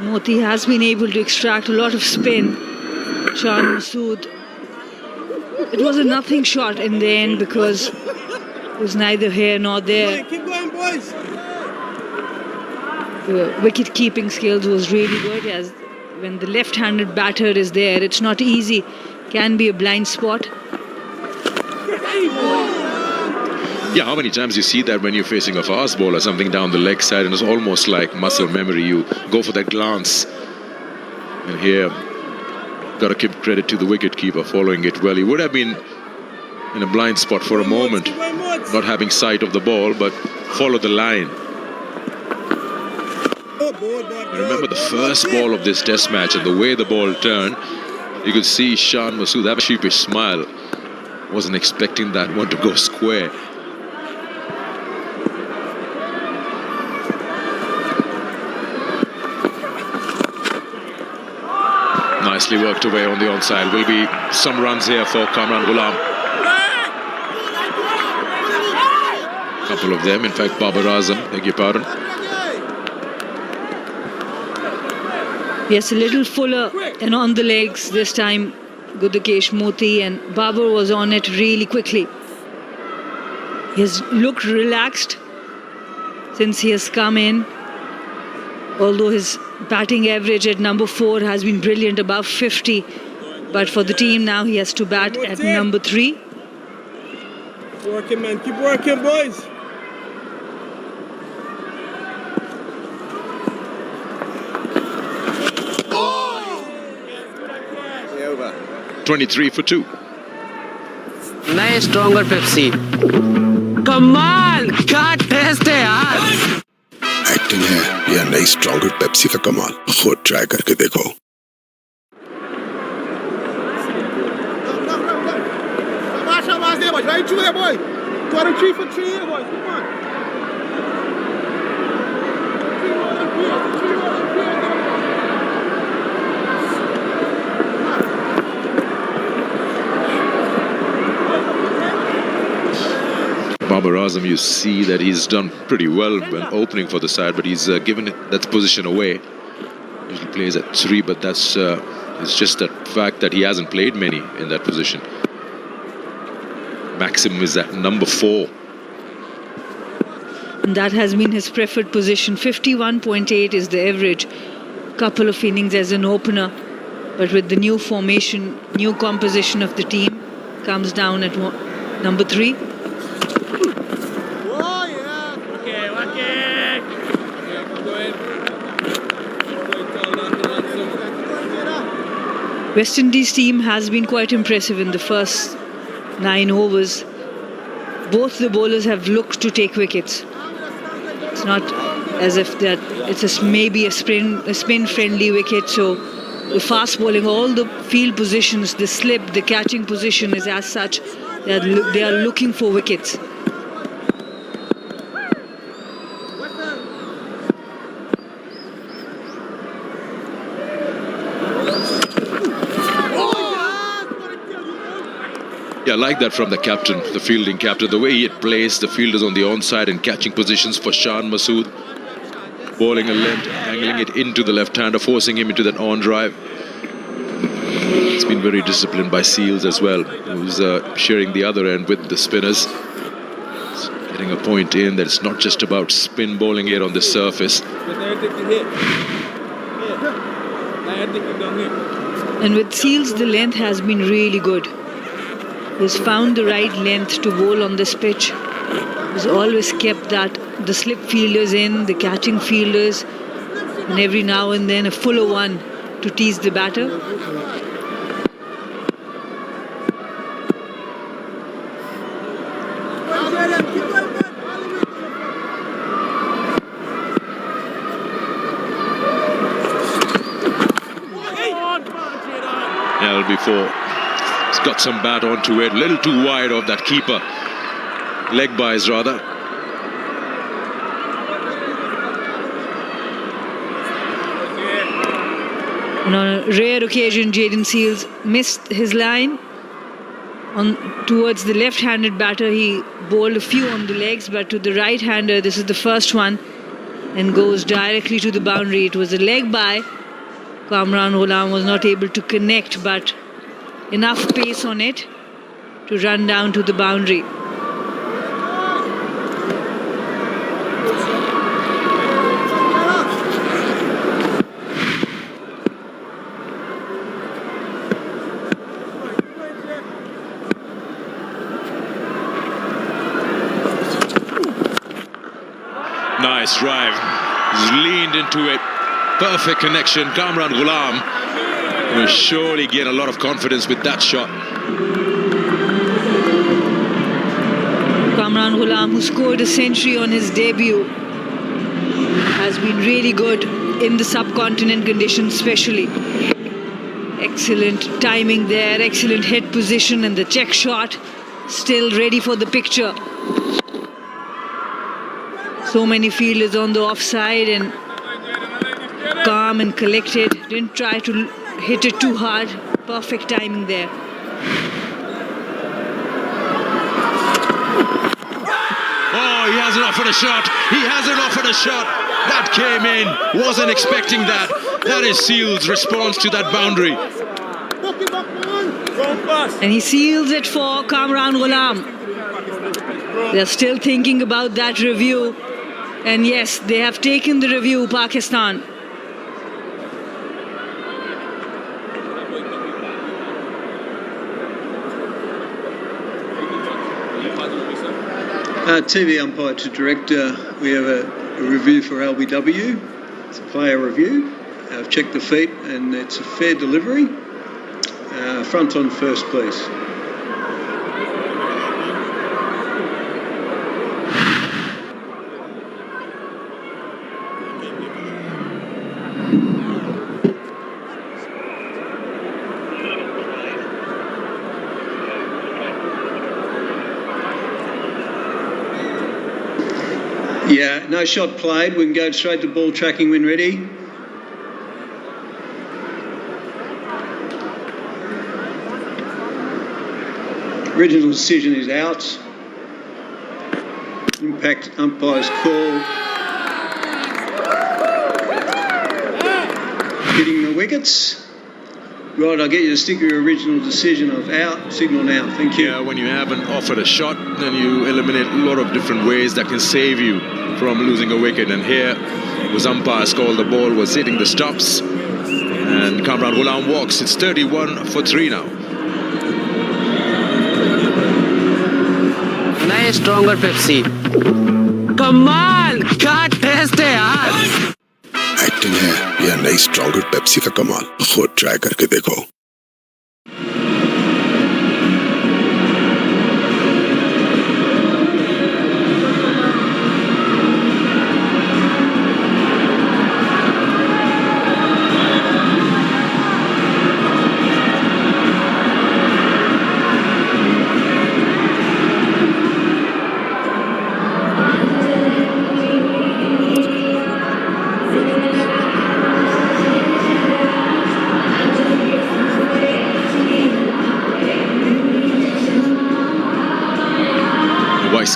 Moti has been able to extract a lot of spin. Shan Masood. It was a nothing shot in the end because it was neither here nor there. Keep going, boys. The wicket keeping skills was really good, as when the left-handed batter is there, it's not easy. Can be a blind spot. Yeah, how many times you see that when you're facing a fast ball or something down the leg side, and it's almost like muscle memory. You go for that glance. And here, got to give credit to the wicket-keeper following it well. He would have been in a blind spot for a moment, not having sight of the ball, but follow the line. Remember the first ball of this test match and the way the ball turned, you could see Shan Masood have a sheepish smile. Wasn't expecting that one to go square. Nicely worked away on the onside. Will be some runs here for Kamran Ghulam. A couple of them, in fact, Babar Azam, beg your pardon. Yes, a little fuller and on the legs this time. Gudakesh Moti, and Babar was on it really quickly. He has looked relaxed since he has come in. Although his batting average at number 4 has been brilliant, above 50. But for the team now, he has to bat at number 3. Keep working, man. Keep working, boys. 23 for 2. नए stronger Pepsi कमाल क्या test है यार acting है या नई stronger Pepsi का कमाल खुद ट्राई करके देखो Shabash there, boys. Right through there, boy. 23 for 3 here, boys. Come on. Babar Azam, you see that he's done pretty well when opening for the side, but he's given that position away. Usually plays at 3, but that's it's just that fact that he hasn't played many in that position. Maximum is at number 4. And that has been his preferred position. 51.8 is the average. Couple of innings as an opener, but with the new formation, new composition of the team, comes down at number 3. West Indies team has been quite impressive in the first 9 overs. Both the bowlers have looked to take wickets. It's not as if that it's maybe a spin-friendly wicket. So the fast bowling, all the field positions, the slip, the catching position is as such that they are looking for wickets. Yeah, I like that from the captain, the fielding captain. The way he had placed the fielders on the onside and catching positions for Shan Masood. Bowling a length, angling it into the left-hander, forcing him into that on-drive. It's been very disciplined by Seals as well, who's sharing the other end with the spinners. Getting a point in that it's not just about spin bowling here on the surface. And with Seals, the length has been really good. He's found the right length to bowl on this pitch. He's always kept that, the slip fielders in, the catching fielders, and every now and then a fuller one to tease the batter. Yeah, it'll be 4. He's got some bat onto it, a little too wide of that keeper. Leg buys rather. And on a rare occasion, Jayden Seales missed his line. Towards the left-handed batter, he bowled a few on the legs, but to the right-hander, this is the first one, and goes directly to the boundary. It was a leg by. Kamran Ghulam was not able to connect, but enough pace on it to run down to the boundary. Nice drive. He's leaned into it. Perfect connection. Kamran Ghulam will surely gain a lot of confidence with that shot. Kamran Ghulam, who scored a century on his debut, has been really good in the subcontinent conditions especially. Excellent timing there, excellent head position, and the check shot still ready for the picture. So many fielders on the offside and calm and collected. Didn't try to hit it too hard. Perfect timing there. Oh, he hasn't offered a shot. He hasn't offered a shot. That came in. Wasn't expecting that. That is Seales' response to that boundary. And he seals it for Kamran Ghulam. They're still thinking about that review. And yes, they have taken the review, Pakistan. TV umpire to director, we have a review for LBW. It's a player review. I've checked the feet and it's a fair delivery. Front on first, please. Yeah, no shot played. We can go straight to ball tracking when ready. Original decision is out. Impact umpire's call. Hitting the wickets. Right, I'll get you to stick your original decision of out. Signal now. Thank you. Yeah, when you haven't offered a shot, then you eliminate a lot of different ways that can save you from losing a wicket. And here was umpire's call. The ball was hitting the stumps. And Kamran Ghulam walks. It's 31 for 3 now. नए stronger Pepsi कमाल क्या test है यार acting है या नई stronger Pepsi का कमाल खुद ट्राई करके देखो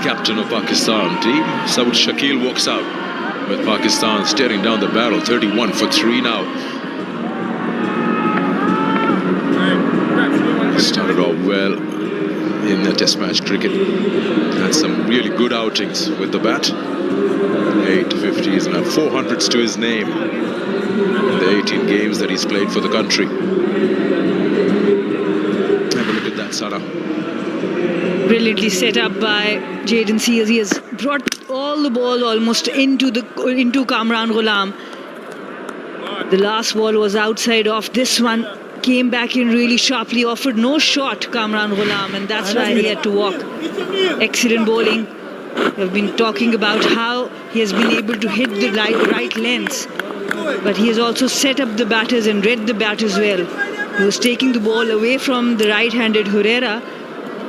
Captain of Pakistan team, Saud Shakil walks out with Pakistan staring down the barrel. 31 for 3 now. Started off well in the Test match cricket. Had some really good outings with the bat. 8 50s and 400s to his name in the 18 games that he's played for the country. Have a look at that, Sana. Brilliantly set up by Jayden Seales. He has brought all the ball almost into Kamran Ghulam. The last ball was outside off. This one came back in really sharply, offered no shot, Kamran Ghulam, and that's why he had to walk. Excellent bowling. We've been talking about how he has been able to hit the right lengths, but he has also set up the batters and read the batters well. He was taking the ball away from the right-handed Herrera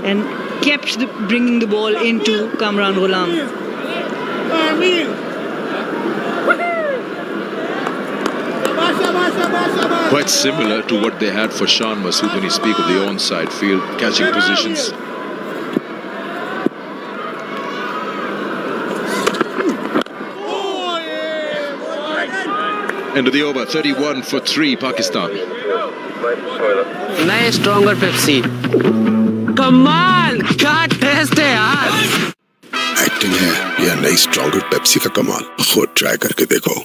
and kept bringing the ball into Kamran Ghulam. Quite similar to what they had for Shan Masood when you speak of the onside field, catching positions. End of the over, 31 for 3, Pakistan. नए stronger Pepsi कमाल क्या test है यार acting है या नई stronger Pepsi का कमाल, खुद ट्राई करके देखो.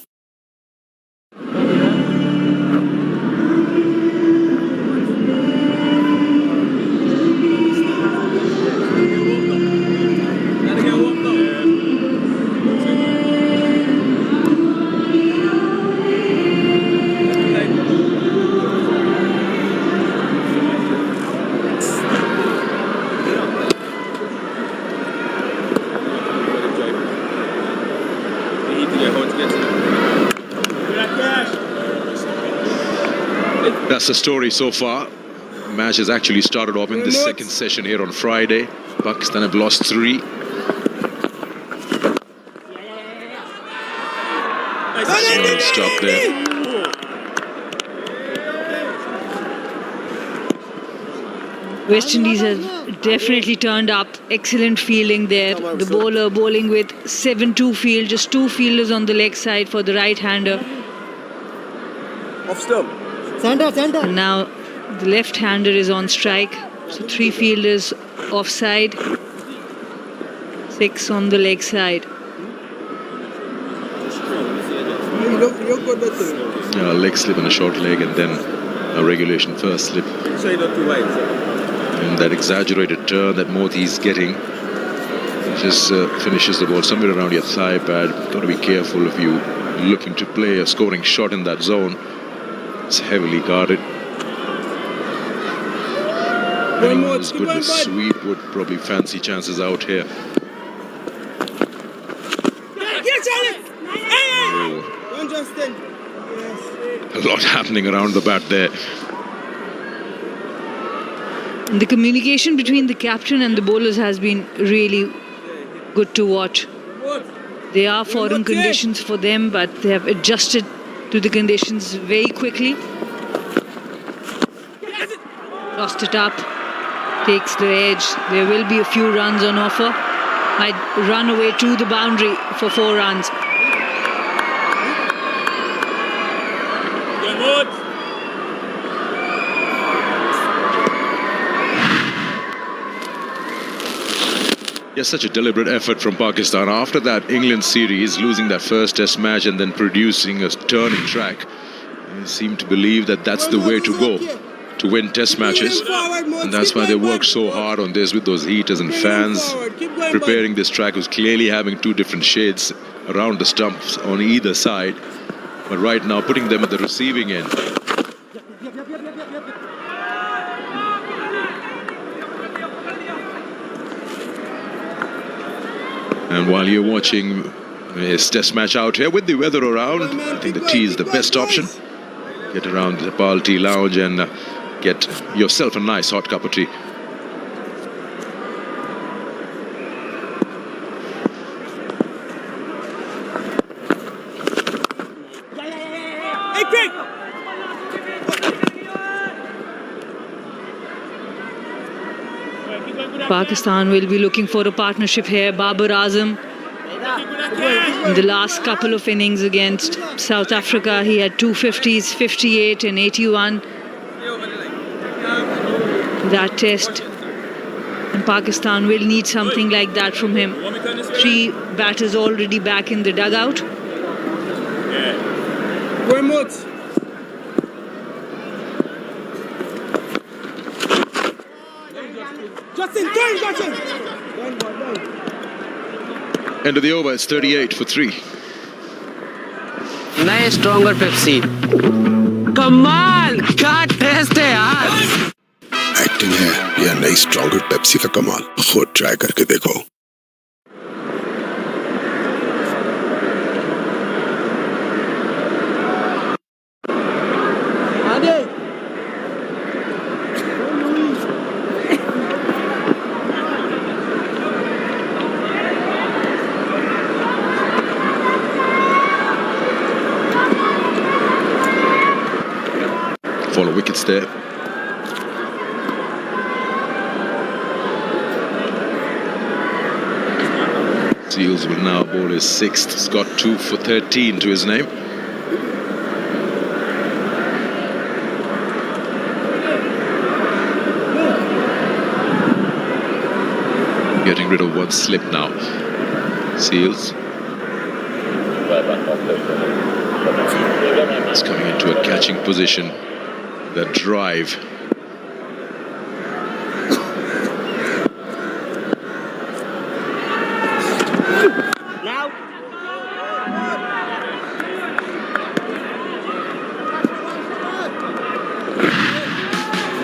That's the story so far. Match has actually started off in the second session here on Friday. Pakistan have lost 3. Stop there. West Indies has definitely turned up. Excellent fielding there. The bowler bowling with 7-2 field, just 2 fielders on the leg side for the right-hander. Off stump. And now the left-hander is on strike. So 3 fielders offside, 6 on the leg side. Leg slip and a short leg, and then a regulation first slip. And that exaggerated turn that Modi is getting just finishes the ball somewhere around your thigh pad. Got to be careful if you looking to play a scoring shot in that zone. It's heavily guarded. Anyone who's good with sweep would probably fancy chances out here. A lot happening around the bat there. The communication between the captain and the bowlers has been really good to watch. They are foreign conditions for them, but they have adjusted to the conditions very quickly. Lost it up, takes the edge. There will be a few runs on offer. Might run away to the boundary for 4 runs. Yes, such a deliberate effort from Pakistan. After that England series, losing that first test match and then producing a turning track, they seem to believe that that's the way to go to win test matches. And that's why they worked so hard on this with those heaters and fans. Preparing this track was clearly having 2 different shades around the stumps on either side. But right now, putting them at the receiving end. And while you're watching this test match out here with the weather around, I think the tea is the best option. Get around the Pal Tea Lounge and get yourself a nice hot cup of tea. Pakistan will be looking for a partnership here. Babar Azam, in the last couple of innings against South Africa, he had 2 50s, 58 and 81. That test. And Pakistan will need something like that from him. 3 batters already back in the dugout. End of the over, it's 38 for 3. नए stronger Pepsi कमाल क्या test है यार acting है या नई stronger Pepsi का कमाल, खुद ट्राई करके देखो. wickets there. Seals will now bowl his sixth. He's got 2 for 13 to his name. Getting rid of one slip now. Seals. It's coming into a catching position. The drive.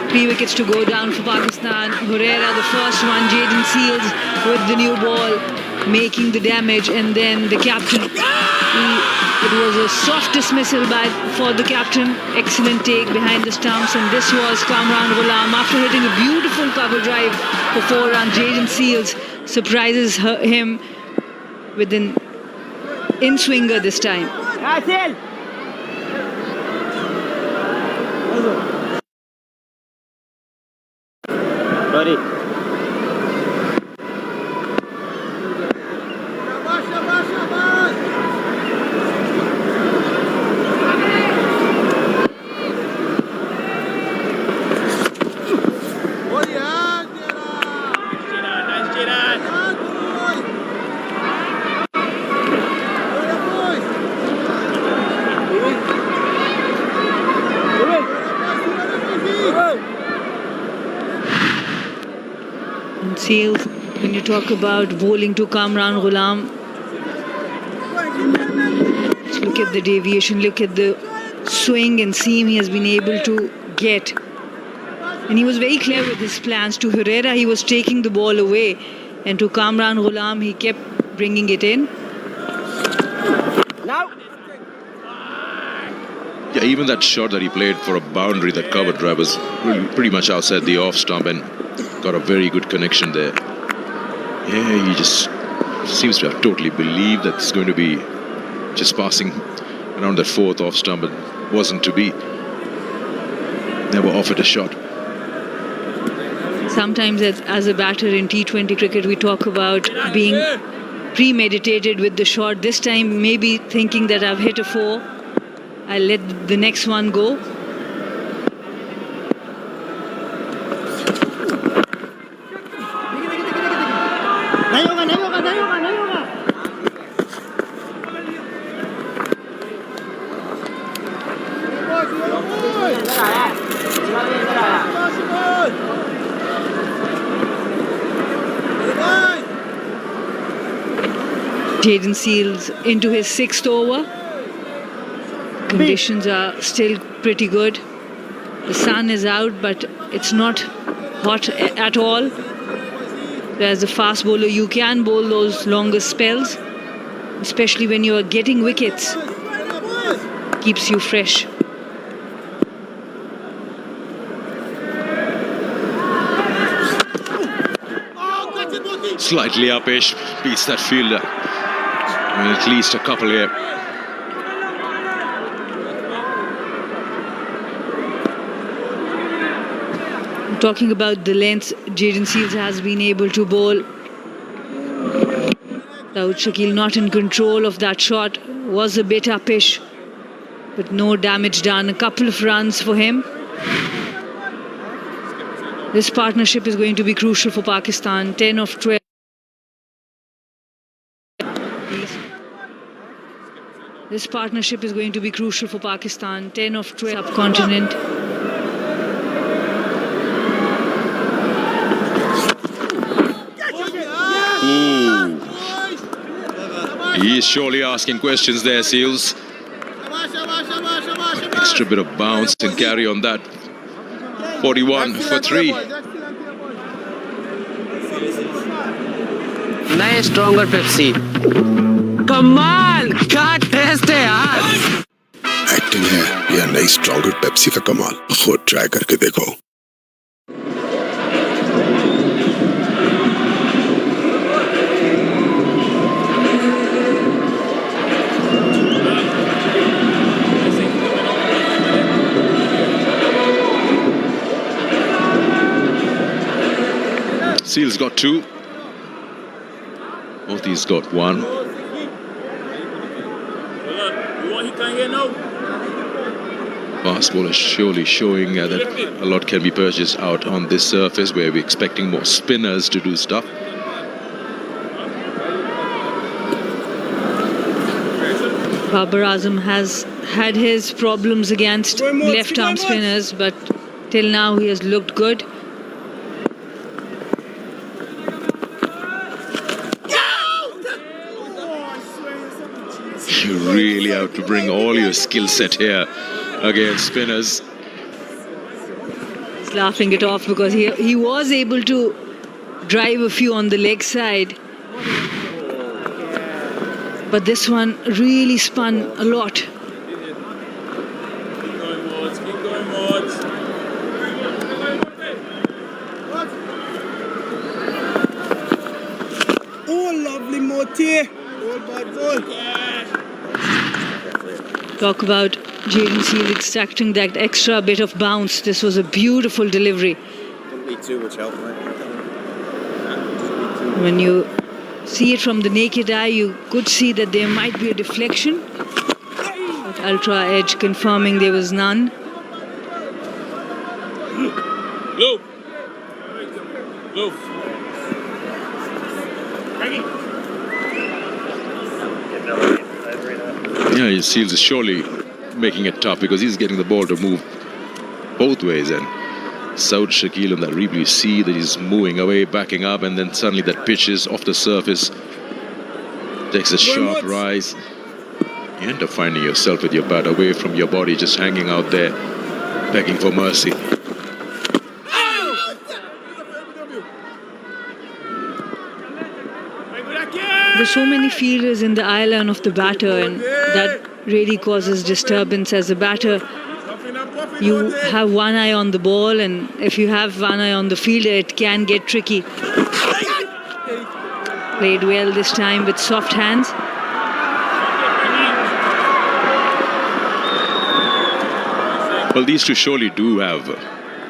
Three wickets to go down for Pakistan. Herrera, the first one. Jaden Seals with the new ball, making the damage, and then the captain. It was a soft dismissal for the captain. Excellent take behind the stumps, and this was Kamran Ghulam after hitting a beautiful cover drive for 4 runs. Jaden Seals surprises him with an in-swinger this time. Sorry. Seals, when you talk about bowling to Kamran Ghulam, look at the deviation, look at the swing and seam he has been able to get. And he was very clear with his plans. To Herrera, he was taking the ball away, and to Kamran Ghulam, he kept bringing it in. Yeah, even that shot that he played for a boundary, that cover drive, was pretty much outside the off stump and got a very good connection there. Yeah, he just seems to have totally believed that it's going to be just passing around that fourth off stump, but wasn't to be. Never offered a shot. Sometimes as a batter in T20 cricket, we talk about being premeditated with the shot. This time, maybe thinking that I've hit a 4, I'll let the next one go. Jaden Seals into his 6th over. Conditions are still pretty good. The sun is out, but it's not hot at all. As a fast bowler, you can bowl those longer spells, especially when you are getting wickets. Keeps you fresh. Slightly upish, beats that fielder. At least a couple here. Talking about the lengths, Jaden Seals has been able to bowl. Dawood Shakil not in control of that shot. Was a bit upish, but no damage done. A couple of runs for him. This partnership is going to be crucial for Pakistan. 10 of 12. This partnership is going to be crucial for Pakistan. 10 of 12 subcontinent. He is surely asking questions there, Seals. Extra bit of bounce and carry on that. 41 for 3. नए stronger Pepsi कमाल क्या test है यार acting है या नई stronger Pepsi का कमाल खुद ट्राई करके देखो Seal's got 2. Moti's got 1. Fast bowler surely showing that a lot can be purchased out on this surface where we're expecting more spinners to do stuff. Babar Azam has had his problems against left-arm spinners, but till now he has looked good. You really have to bring all your skill set here against spinners. He's laughing it off because he was able to drive a few on the leg side. But this one really spun a lot. Oh, lovely Moti. Talk about Jaden Seal extracting that extra bit of bounce. This was a beautiful delivery. Don't need too much help, mate. When you see it from the naked eye, you could see that there might be a deflection. But Ultra Edge confirming there was none. Blue. Blue. Yeah, Seals is surely making it tough because he's getting the ball to move both ways, and Saud Shakil on that replay, you see that he's moving away, backing up, and then suddenly that pitch is off the surface, takes a sharp rise. You end up finding yourself with your bat away from your body, just hanging out there, begging for mercy. There's so many fielders in the eye line of the batter, and that really causes disturbance as a batter. You have one eye on the ball, and if you have one eye on the fielder, it can get tricky. Played well this time with soft hands. Well, these two surely do have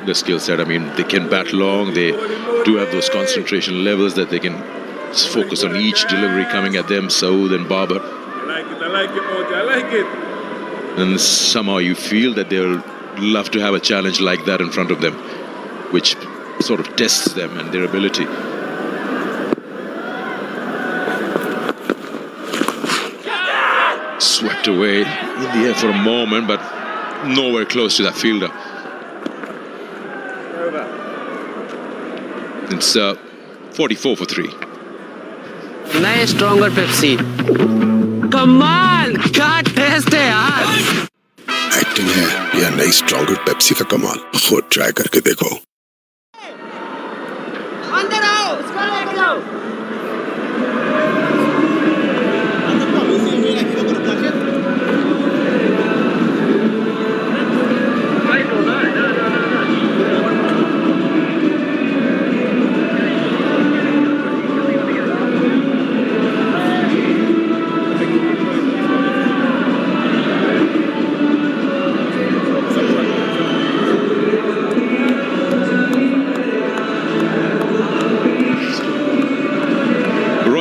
the skill set. I mean, they can bat long, they do have those concentration levels that they can focus on each delivery coming at them, Saud and Babar. I like it, Moti. I like it. And somehow you feel that they'll love to have a challenge like that in front of them, which sort of tests them and their ability. Swept away in the air for a moment, but nowhere close to that fielder. It's 44 for 3. Nice stronger Pepsi. कमाल क्या test है यार. Acting है या नई stronger Pepsi का कमाल, खुद ट्राई करके देखो. अंदर आओ, इसको लेके आओ.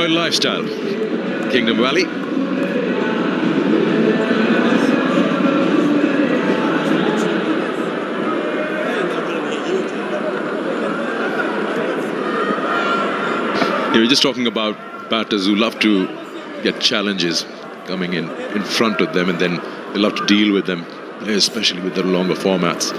Lifestyle, Kingdom Valley. We're just talking about batters who love to get challenges coming in front of them, and then they love to deal with them, especially with the longer formats.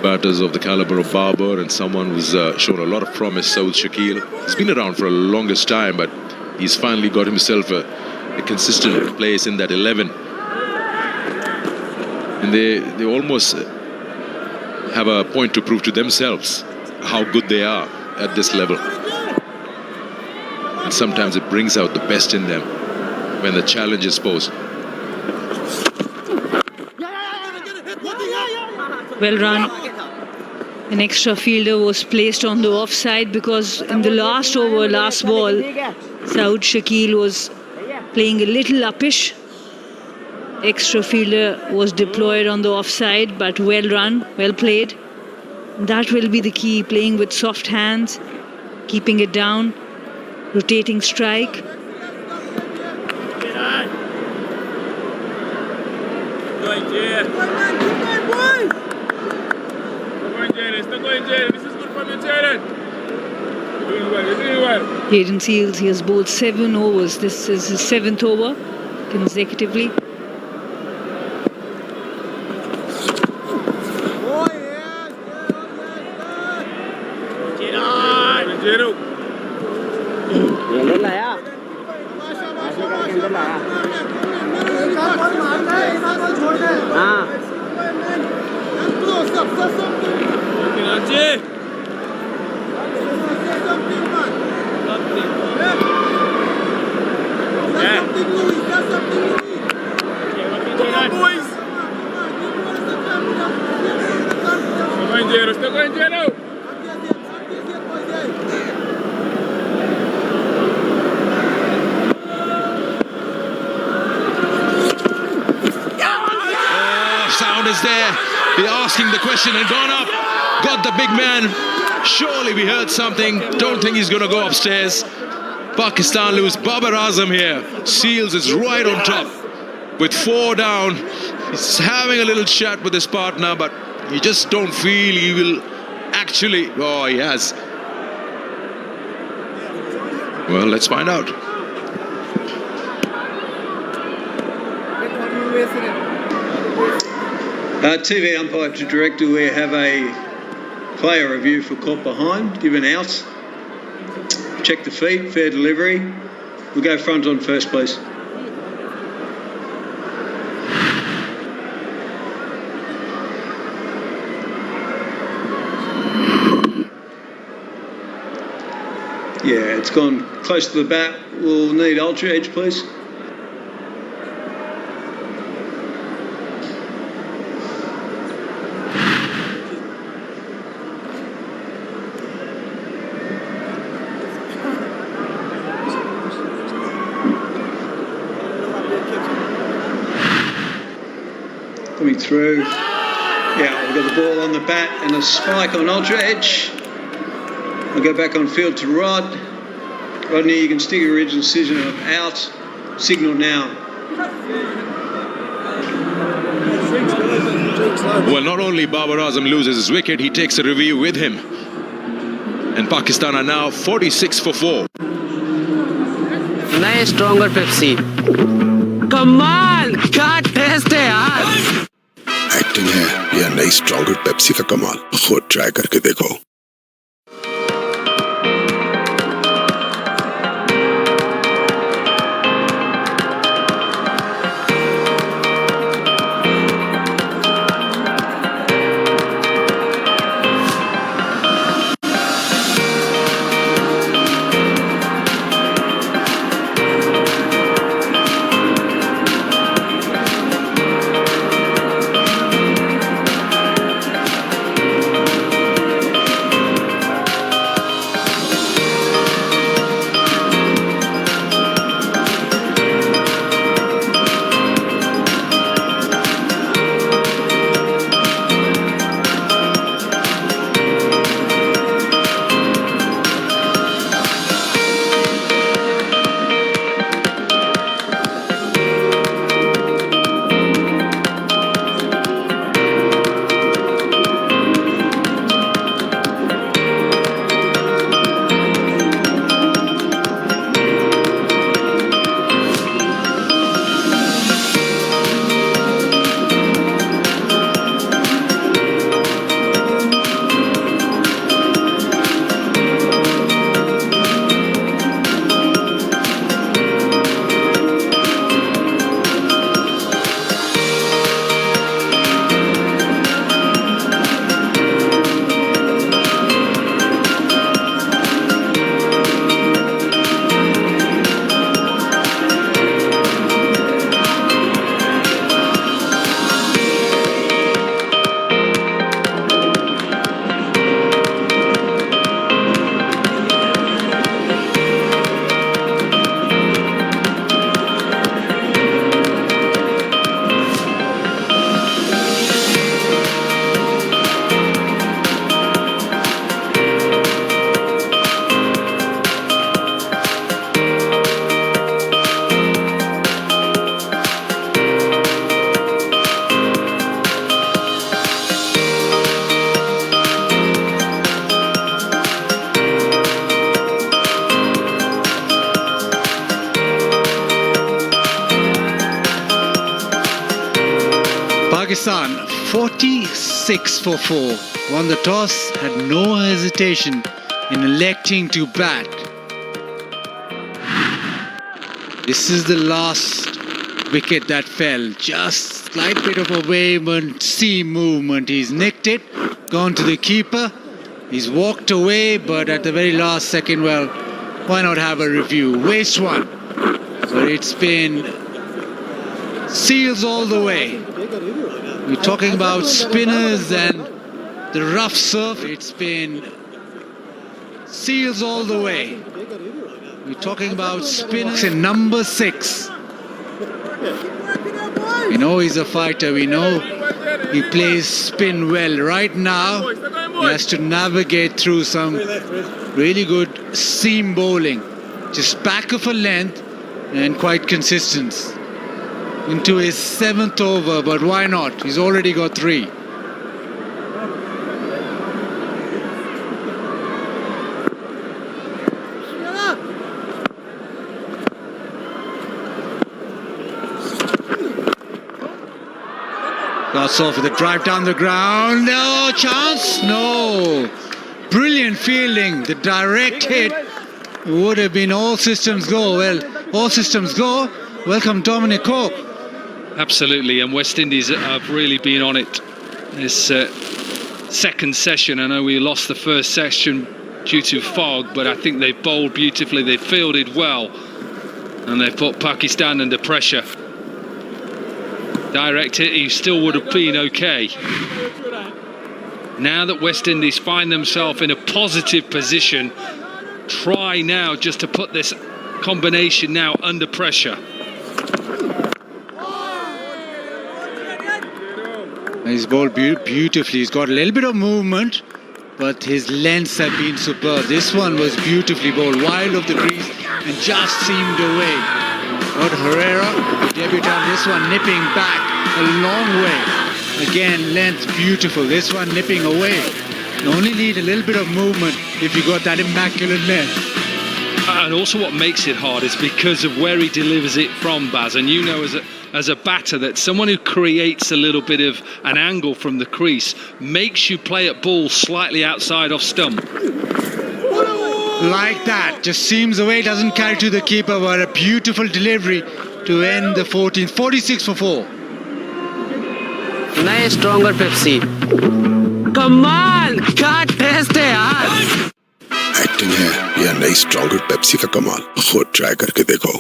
Batters of the caliber of Babar and someone who's shown a lot of promise, Saud Shakil. He's been around for the longest time, but he's finally got himself a consistent place in that 11. And they almost have a point to prove to themselves how good they are at this level. And sometimes it brings out the best in them when the challenge is posed. Well run. An extra fielder was placed on the offside because in the last over, last ball, Saud Shakil was playing a little uppish. Extra fielder was deployed on the offside, but well run, well played. That will be the key, playing with soft hands, keeping it down, rotating strike. Hayden Seals, he has bowled 7 overs. This is his 7th over consecutively. Sound is there. He's asking the question and gone up. Got the big man. Surely we heard something. Don't think he's going to go upstairs. Pakistan lose. Babar Azam here. Seals is right on top with 4 down. He's having a little chat with his partner, but you just don't feel he will actually. Oh, he has. Well, let's find out. TV umpire to director, we have a player review for caught behind, given out. Check the feet, fair delivery. We'll go front on first, please. Yeah, it's gone close to the bat. We'll need ultra edge, please. Coming through. Yeah, we've got the ball on the bat and a spike on ultra edge. We'll go back on field to Rod. Rodney, you can stick your original decision of out. Signal now. Well, not only Babar Azam loses his wicket, he takes a review with him. And Pakistan are now 46 for 4. Nice stronger Pepsi. कमाल क्या test है यार. Acting है या नई stronger Pepsi का कमाल, खुद ट्राई करके देखो. 46 for 4. Won the toss, had no hesitation in electing to bat. This is the last wicket that fell. Just slight bit of a wavement, seam movement. He's nicked it, gone to the keeper. He's walked away, but at the very last second, well, why not have a review? Waste one. But it's been seals all the way. We're talking about spinners and the rough surf. It's been seals all the way. We're talking about spinners and number 6. We know he's a fighter. We know he plays spin well. Right now, he has to navigate through some really good seam bowling. Just back of a length and quite consistent. Into his 7th over, but why not? He's already got 3. Starts off with a drive down the ground. No chance. No. Brilliant fielding. The direct hit would have been all systems go. Well, all systems go. Welcome, Dominic Cork. Absolutely, and West Indies have really been on it this second session. I know we lost the first session due to fog, but I think they bowled beautifully, they fielded well, and they put Pakistan under pressure. Direct hit, he still would have been okay. Now that West Indies find themselves in a positive position, try now just to put this combination now under pressure. He's bowled beautifully. He's got a little bit of movement, but his lengths have been superb. This one was beautifully bowled, wide of the crease and just seamed away. Got Herrera, the debutant, this one nipping back a long way. Again, length beautiful. This one nipping away. You only need a little bit of movement if you got that immaculate length. And also what makes it hard is because of where he delivers it from, Baz. And you know as a batter that someone who creates a little bit of an angle from the crease makes you play at ball slightly outside off stump. Like that, just seams away, doesn't carry to the keeper, but a beautiful delivery to end the 14th. 46 for 4. Nice stronger Pepsi. कमाल क्या test है यार. Acting है या नई stronger Pepsi का कमाल. खुद ट्राई करके देखो.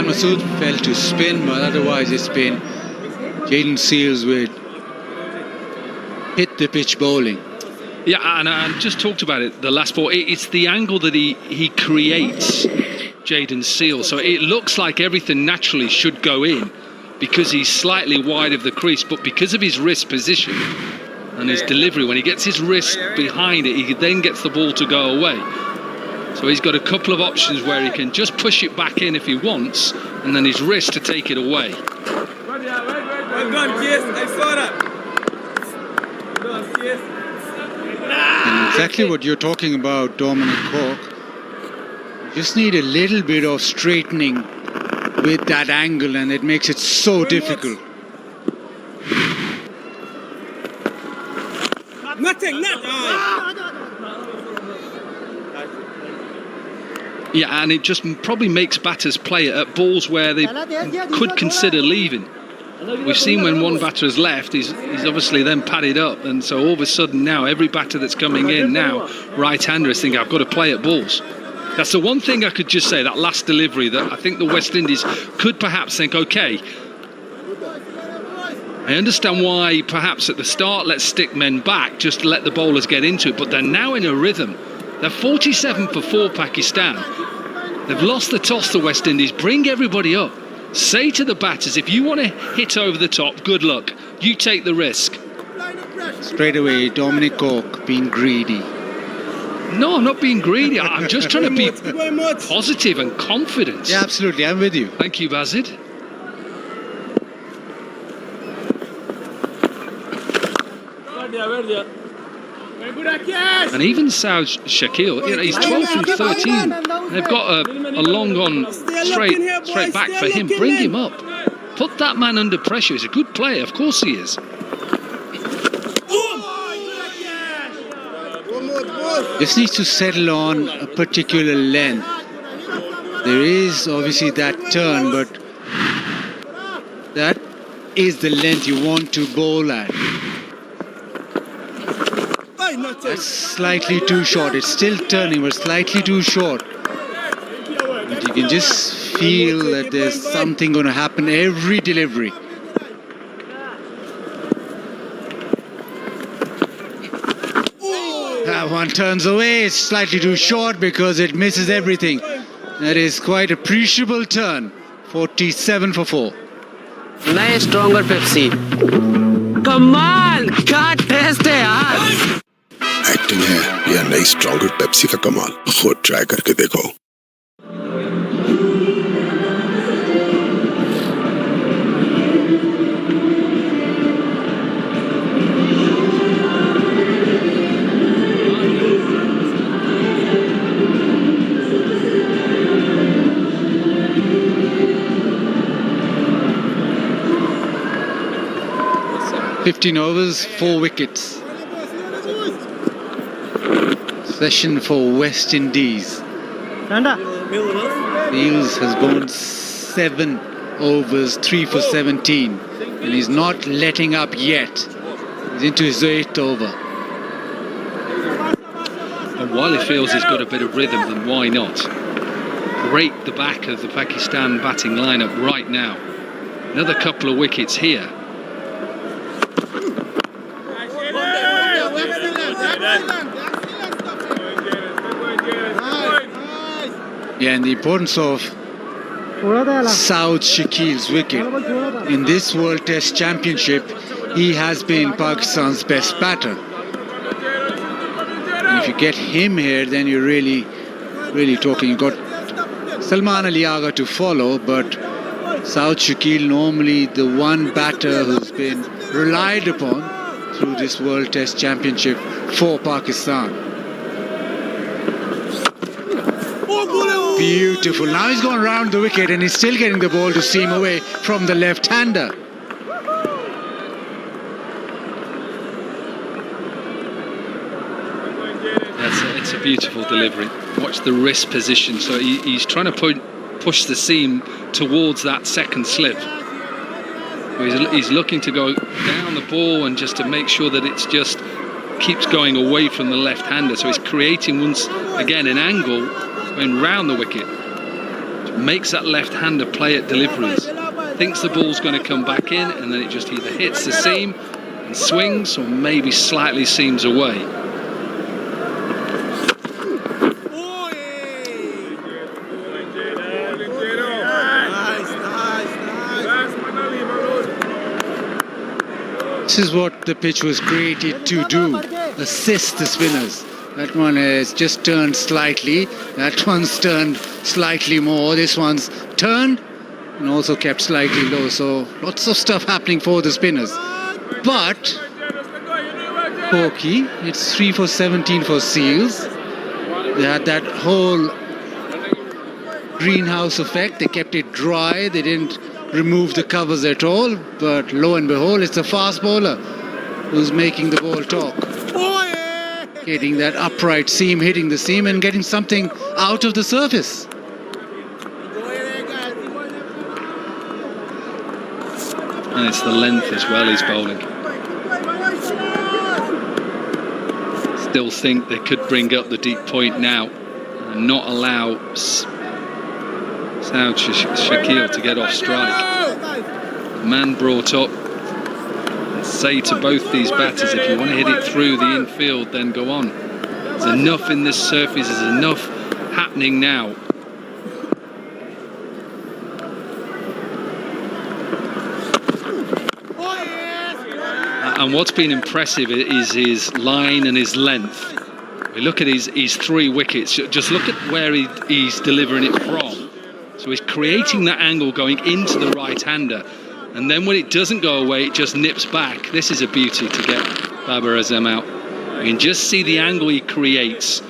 Masood fell to spin, but otherwise it's been Jaden Seals with hit the pitch bowling. Yeah, and I just talked about it, the last ball. It's the angle that he creates, Jaden Seals. So it looks like everything naturally should go in because he's slightly wide of the crease, but because of his wrist position and his delivery, when he gets his wrist behind it, he then gets the ball to go away. So he's got a couple of options where he can just push it back in if he wants, and then his wrist to take it away. Well done, Kiss. I saw that. And exactly what you're talking about, Dominic Cork. You just need a little bit of straightening with that angle, and it makes it so difficult. Nothing, nothing. Yeah, and it just probably makes batters play it at balls where they could consider leaving. We've seen when one batter has left, he's obviously then padded up, and so all of a sudden now every batter that's coming in now, right-hander, is thinking, I've got to play at balls. That's the one thing I could just say, that last delivery, that I think the West Indies could perhaps think, okay, I understand why perhaps at the start let's stick men back just to let the bowlers get into it, but they're now in a rhythm. They're 47 for 4 Pakistan. They've lost the toss to West Indies. Bring everybody up. Say to the batters, if you want to hit over the top, good luck. You take the risk. Straight away, Dominic Cork being greedy. No, I'm not being greedy. I'm just trying to be positive and confident. Yeah, absolutely. I'm with you. Thank you, Bazid. And even Saud Shakil, you know, he's 12 from 13. They've got a long on straight back for him. Bring him up. Put that man under pressure. He's a good player. Of course he is. Just needs to settle on a particular length. There is obviously that turn, but that is the length you want to bowl at. That's slightly too short. It's still turning, but slightly too short. But you can just feel that there's something going to happen every delivery. That one turns away. It's slightly too short because it misses everything. That is quite appreciable turn. 47 for 4. Nice stronger Pepsi. कमाल क्या test है यार. Acting है या नई stronger Pepsi का कमाल, खुद ट्राई करके देखो. $15 overs, 4 wickets. Session for West Indies. Fields has gone 7 overs, 3 for 17, and he's not letting up yet. He's into his 8th over. And while he feels he's got a bit of rhythm, then why not break the back of the Pakistan batting lineup right now? Another couple of wickets here. Yeah, and the importance of Saud Shakil's wicket. In this World Test Championship, he has been Pakistan's best batter. And if you get him here, then you're really talking. You've got Salman Ali Agha to follow, but Saud Shakil normally the one batter who's been relied upon through this World Test Championship for Pakistan. Beautiful. Now he's gone round the wicket and he's still getting the ball to seam away from the left-hander. It's a beautiful delivery. Watch the wrist position. So he's trying to push the seam towards that second slip. He's looking to go down the ball and just to make sure that it's just keeps going away from the left-hander. So he's creating once again an angle going round the wicket. Makes that left-hander play at deliveries. Thinks the ball's going to come back in, and then it just either hits the seam and swings, or maybe slightly seams away. This is what the pitch was created to do, assist the spinners. That one has just turned slightly, that one's turned slightly more, this one's turned and also kept slightly low, so lots of stuff happening for the spinners. But Porky, it's 3 for 17 for Seals. They had that whole greenhouse effect, they kept it dry, they didn't remove the covers at all, but lo and behold, it's a fast bowler who's making the ball talk. Getting that upright seam, hitting the seam and getting something out of the surface. And it's the length as well he's bowling. Still think they could bring up the deep point now and not allow Saud Shakil to get off strike. Man brought up. Say to both these batters, if you want to hit it through the infield, then go on. There's enough in this surface, there's enough happening now. And what's been impressive is his line and his length. We look at his 3 wickets. Just look at where he's delivering it from. So he's creating that angle going into the right-hander. And then when it doesn't go away, it just nips back. This is a beauty to get Babar Azam out. You can just see the angle he creates.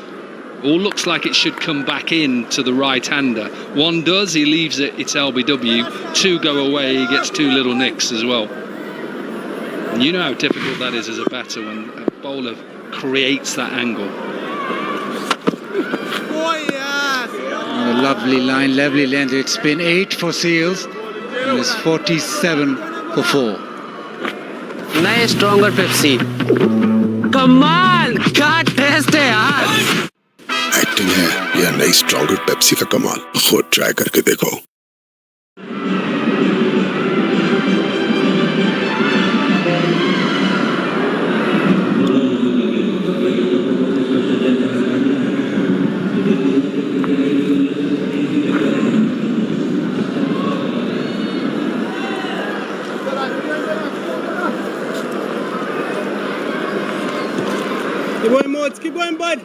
All looks like it should come back in to the right-hander. 1 does, he leaves it, it's LBW. 2 go away, he gets 2 little nicks as well. And you know how difficult that is as a batter when a bowler creates that angle. A lovely line, lovely length. It's been 8 for Seals and it's 47 for 4. नए stronger Pepsi कमाल क्या test है यार acting है या नई stronger Pepsi का कमाल, खुद ट्राई करके देखो। Keep going, Mods. Keep going, bud.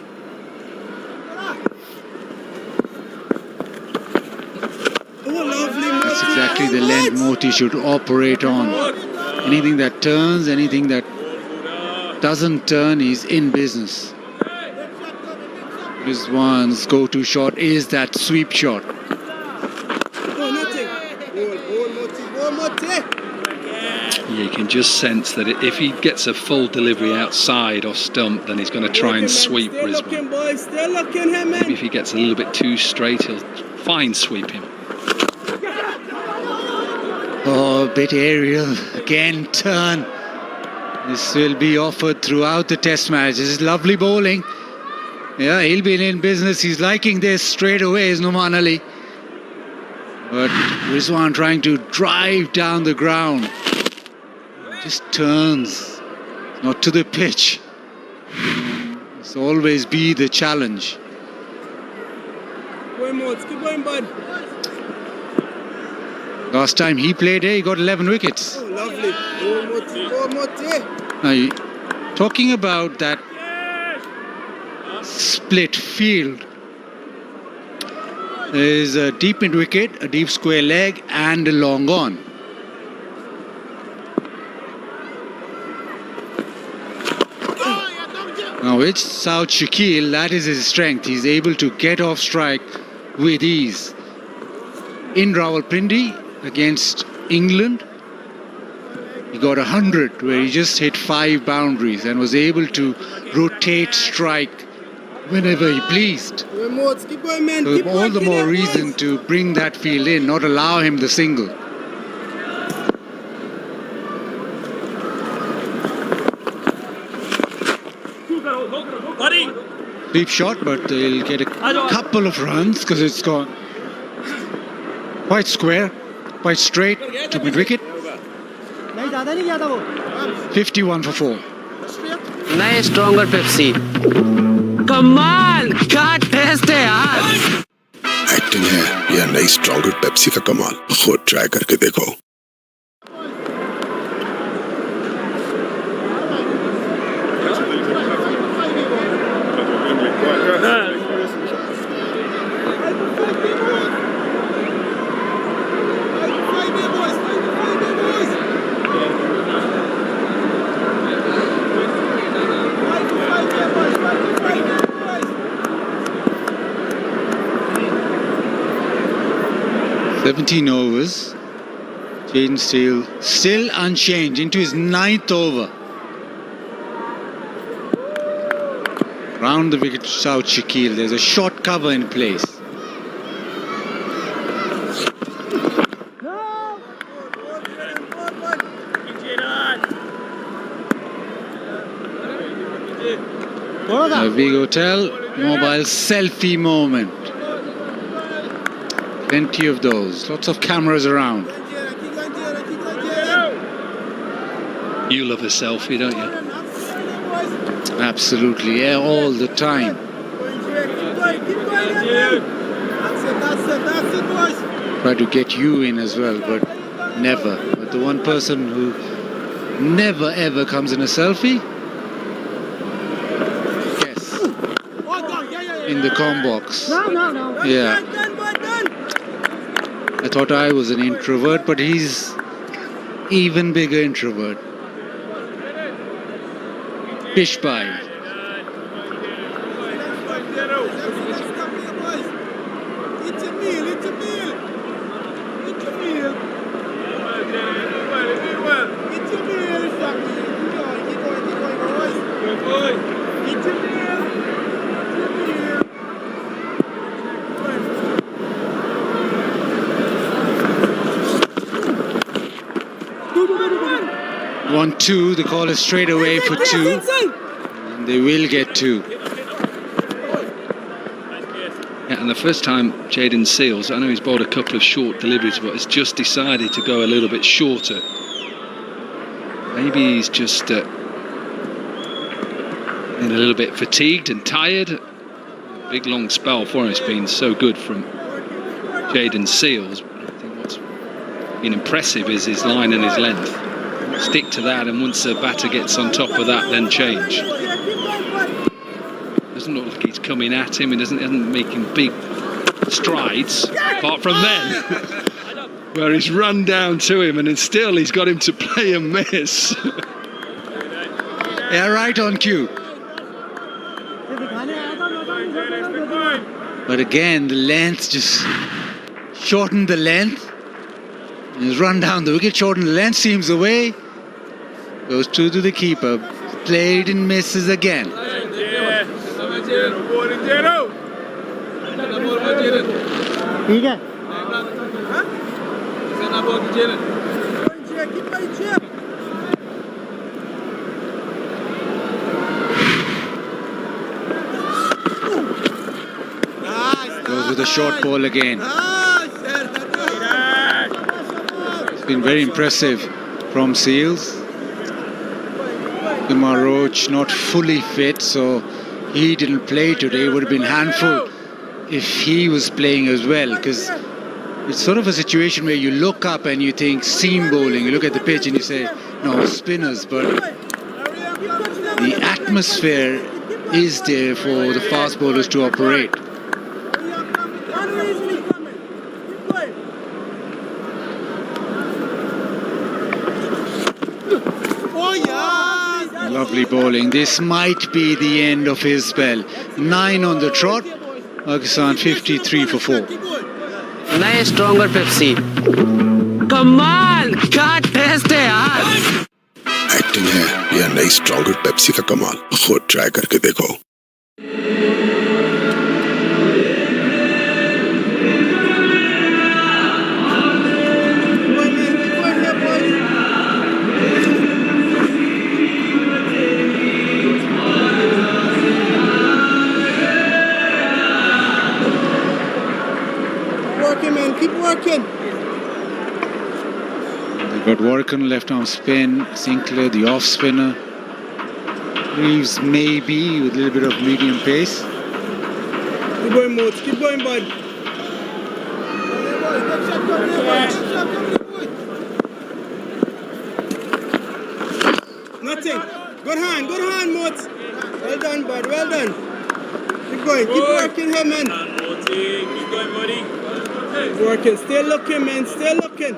Oh, lovely. That's exactly the length Moti should operate on. Anything that turns, anything that doesn't turn, he's in business. His one's go-to shot is that sweep shot. Oh, nothing. Ball, Moti. Ball, Moti. Yeah, you can just sense that if he gets a full delivery outside or stump, then he's going to try and sweep Rizwan. Maybe if he gets a little bit too straight, he'll fine sweep him. Oh, bit aerial. Again, turn. This will be offered throughout the test match. This is lovely bowling. Yeah, he'll be in business. He's liking this straight away, is Numan Ali. But Rizwan trying to drive down the ground. Just turns, not to the pitch. It's always be the challenge. Keep going, Mods. Keep going, bud. Last time he played here, he got 11 wickets. Oh, lovely. Oh, Moti. Oh, Moti. Now, talking about that split field, there is a deep mid wicket, a deep square leg, and a long on. Now, with South Shakil, that is his strength. He's able to get off strike with ease. In Rawalpindi against England, he got 100, where he just hit 5 boundaries and was able to rotate strike whenever he pleased. Keep going, man. So all the more reason to bring that field in, not allow him the single. Deep shot, but they'll get a couple of runs because it's gone quite square, quite straight to mid wicket. 51 for 4. नए stronger Pepsi कमाल क्या test है यार acting है या नई stronger Pepsi का कमाल, खुद ट्राई करके देखो। Seventeen overs. Jaden Steele still unchanged into his 9th over. Round the wicket to South Shakil. There's a short cover in place. Big Hotel mobile selfie moment. Plenty of those. Lots of cameras around. You love a selfie, don't you? Absolutely, yeah, all the time. Try to get you in as well, but never. But the one person who never ever comes in a selfie, yes, in the com box. No. Yeah. I thought I was an introvert, but he's even bigger introvert. Fish pie. It's a meal. It's a meal. It's a meal. It's a meal. Keep going, boys. It's a meal. It's a meal. 1-2, the call is straight away for 2. And they will get 2. Yeah, and the first time Jayden Seales, I know he's bowled a couple of short deliveries, but has just decided to go a little bit shorter. Maybe he's just a little bit fatigued and tired. A big long spell for him has been so good from Jayden Seales. I think what's been impressive is his line and his length. Stick to that, and once the batter gets on top of that, then change. Doesn't look like he's coming at him. He isn't making big strides, apart from then, where he's run down to him, and then still he's got him to play and miss. Yeah, right on cue. But again, the length just shortened the length. He's run down the wicket, shortened the length, seems away. Goes through to the keeper. Played and misses again. Goes with a short ball again. It's been very impressive from Seales. Kumar Roach not fully fit, so he didn't play today. It would have been handful if he was playing as well, because it's sort of a situation where you look up and you think seam bowling. You look at the pitch and you say, no, spinners, but the atmosphere is there for the fast bowlers to operate. Lovely bowling. This might be the end of his spell. 9 on the trot. Pakistan 53 for 4. Nice stronger Pepsi. कमाल क्या test है यार. Acting है या नई stronger Pepsi का कमाल. खुद ट्राई करके देखो. Keep working. They've got Warren left arm spin, Sinclair the off spinner, Reeves maybe with a little bit of medium pace. Keep going, Moats. Keep going, bud. Nothing. Good hand, Moats. Well done, bud. Well done. Keep going. Keep working here, man. Keep going, buddy. Working, still looking, man, still looking.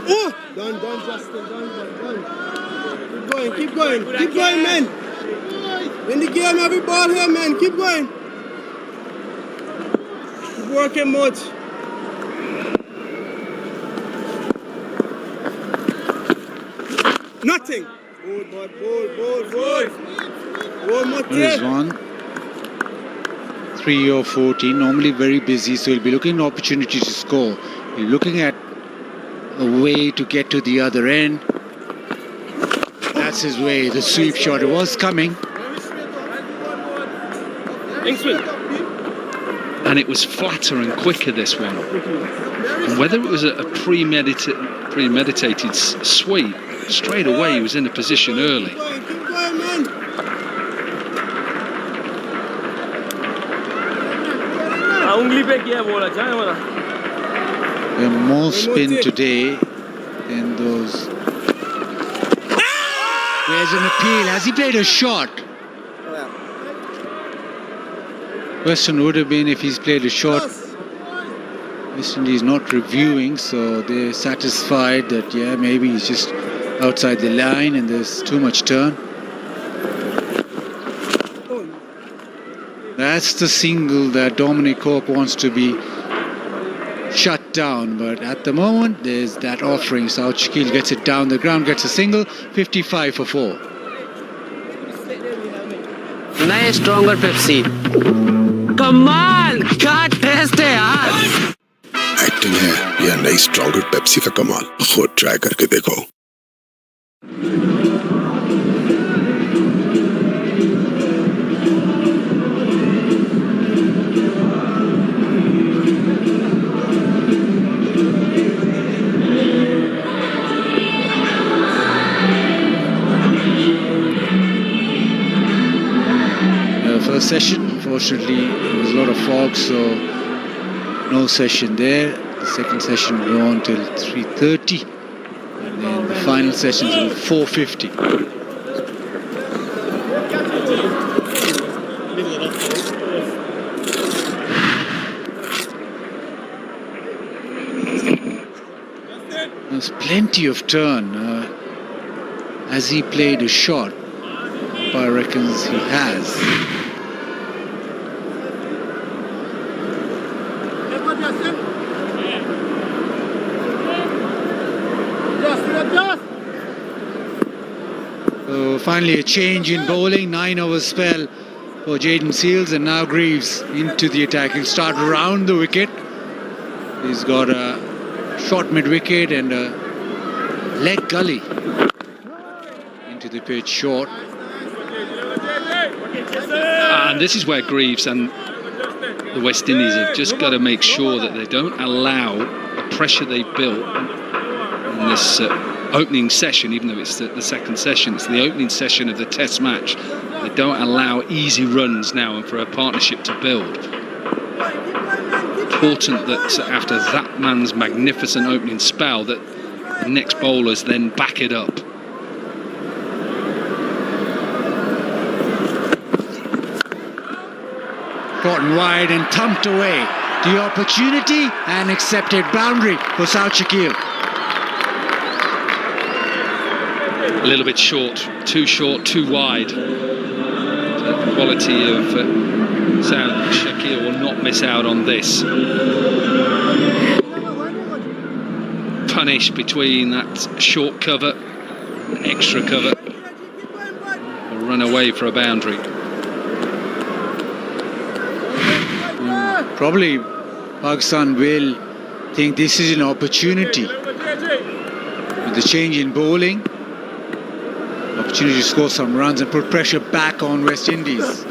Oh! Done, Justin, done. Keep going, man. In the game, every ball here, man, keep going. Keep working, Moch. Nothing. Ball. There's one. 3 or 14, normally very busy, so he'll be looking at opportunity to score. He's looking at a way to get to the other end. That's his way, the sweep shot. It was coming. And it was flatter and quicker, this one. And whether it was a premeditated sweep, straight away he was in a position early. There more spin today than those. There's an appeal. Has he played a shot? Question would have been if he's played a shot. West Indies not reviewing, so they're satisfied that, yeah, maybe he's just outside the line and there's too much turn. That's the single that Dominic Cork wants to be shut down, but at the moment there's that offering. South Shakil gets it down the ground, gets a single, 55 for 4. नए stronger Pepsi कमाल क्या test है यार acting है या नई stronger Pepsi का कमाल, खुद ट्राई करके देखो। First session, unfortunately, there was a lot of fog, so no session there. The second session will go on till 3:30, and then the final session till 4:50. There's plenty of turn. Has he played a shot? I reckons he has. So finally a change in bowling, 9 over spell for Jayden Seales, and now Greaves into the attack. He'll start around the wicket. He's got a short mid-wicket and a leg gully into the pitch short. And this is where Greaves and the West Indies have just got to make sure that they don't allow the pressure they built in this opening session, even though it's the second session, it's the opening session of the Test match. They don't allow easy runs now and for a partnership to build. Important that after that man's magnificent opening spell that the next bowlers then back it up. Caught wide and thumped away. The opportunity and accepted boundary for South Shakil. A little bit short, too wide. The quality of South Shakil will not miss out on this. Punish between that short cover, extra cover, or run away for a boundary. Probably Pakistan will think this is an opportunity. With the change in bowling, opportunity to score some runs and put pressure back on West Indies.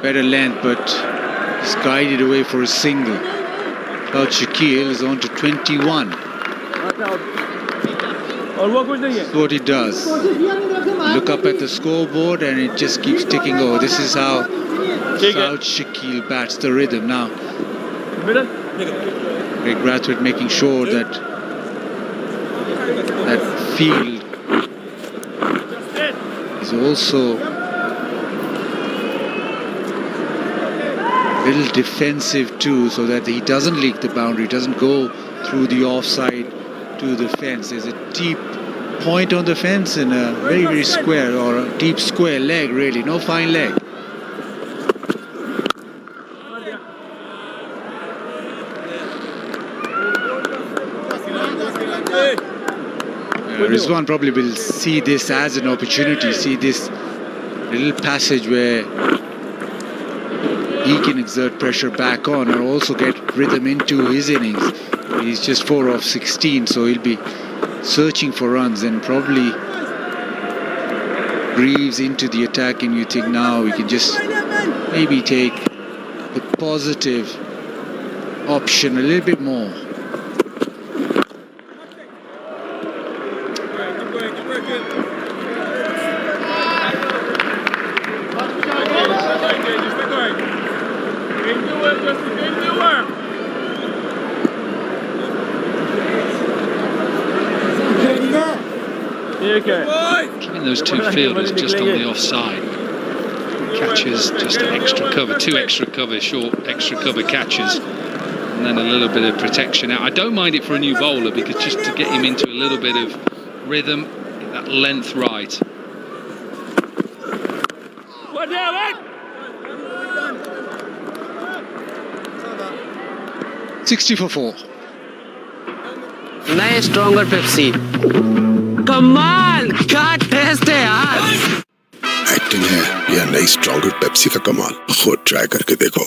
Better length, but he's guided away for a single. South Shakil is on to 21. That's what he does. Look up at the scoreboard and it just keeps ticking over. This is how South Shakil bats the rhythm now. Greg Brathwaite making sure that that field is also a little defensive too, so that he doesn't leak the boundary, doesn't go through the offside to the fence. There's a deep point on the fence and a very, very square or a deep square leg, really, no fine leg. Rizwan probably will see this as an opportunity, see this little passage where he can exert pressure back on or also get rhythm into his innings. He's just 4 off 16, so he'll be searching for runs, and probably Greaves into the attack, and you think now we can just maybe take the positive option a little bit more. having those two fielders just on the offside. Catches just extra cover, two extra cover, short extra cover catches, and then a little bit of protection out. I don't mind it for a new bowler because just to get him into a little bit of rhythm, get that length right. 60 for 4. नए stronger Pepsi कमाल क्या test है यार acting है या नई stronger Pepsi का कमाल, खुद ट्राई करके देखो।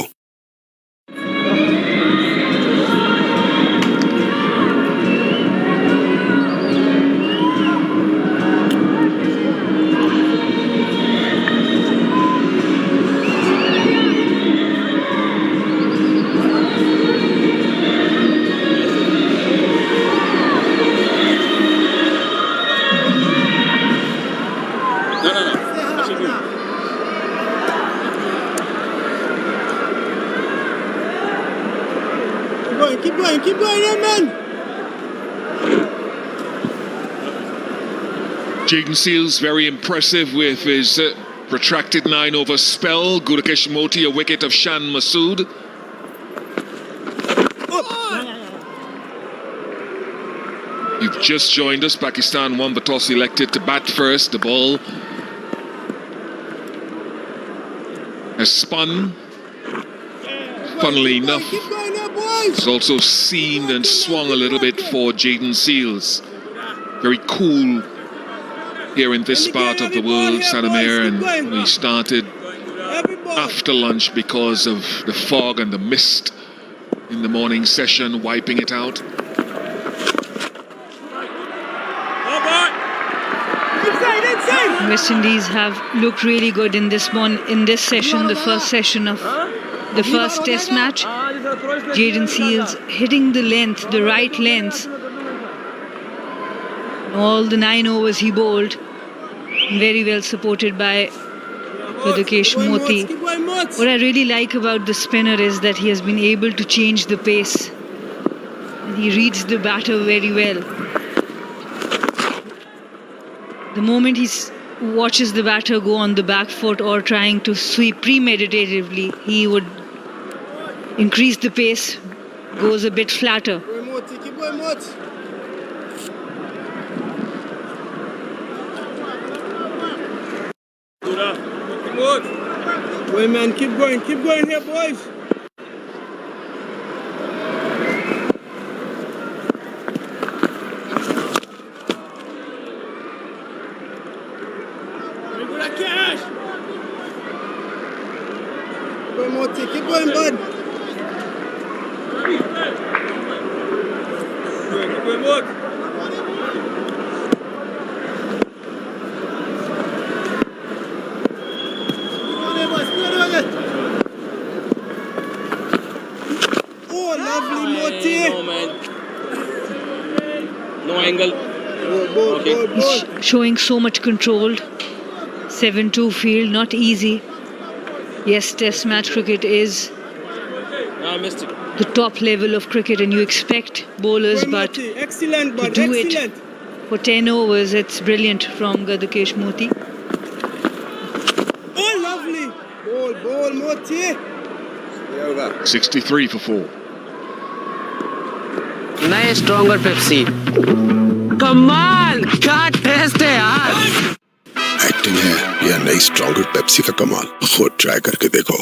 Keep going, man. Jaden Seals very impressive with his protracted 9-over spell. Gurukesh Moti, a wicket of Shan Masood. You've just joined us. Pakistan won the toss, elected to bat first. The ball has spun. Funnily enough, it's also seamed and swung a little bit for Jaden Seals. Very cool here in this part of the world, Sadamir, and we started after lunch because of the fog and the mist in the morning session, wiping it out. West Indies have looked really good in this session, the first session of the first test match. Jaden Seals hitting the length, the right length. All the 9 overs he bowled, very well supported by Gurukesh Moti. What I really like about the spinner is that he has been able to change the pace. He reads the batter very well. The moment he watches the batter go on the back foot or trying to sweep premeditatively, he would increase the pace, goes a bit flatter. Keep going, Mot. Wait, man, keep going here, boys. Keep going, bud. Oh, lovely, Moti. No, man. No angle. Okay. He's showing so much control. 7-2 field, not easy. Yes, test match cricket is the top level of cricket and you expect bowlers, but excellent, to do it for 10 overs, it's brilliant from Gurukesh Moti. Oh, lovely. Ball, Moti. 63 for 4. नए stronger Pepsi कमाल क्या test है यार acting है या नई stronger Pepsi का कमाल, खुद ट्राई करके देखो।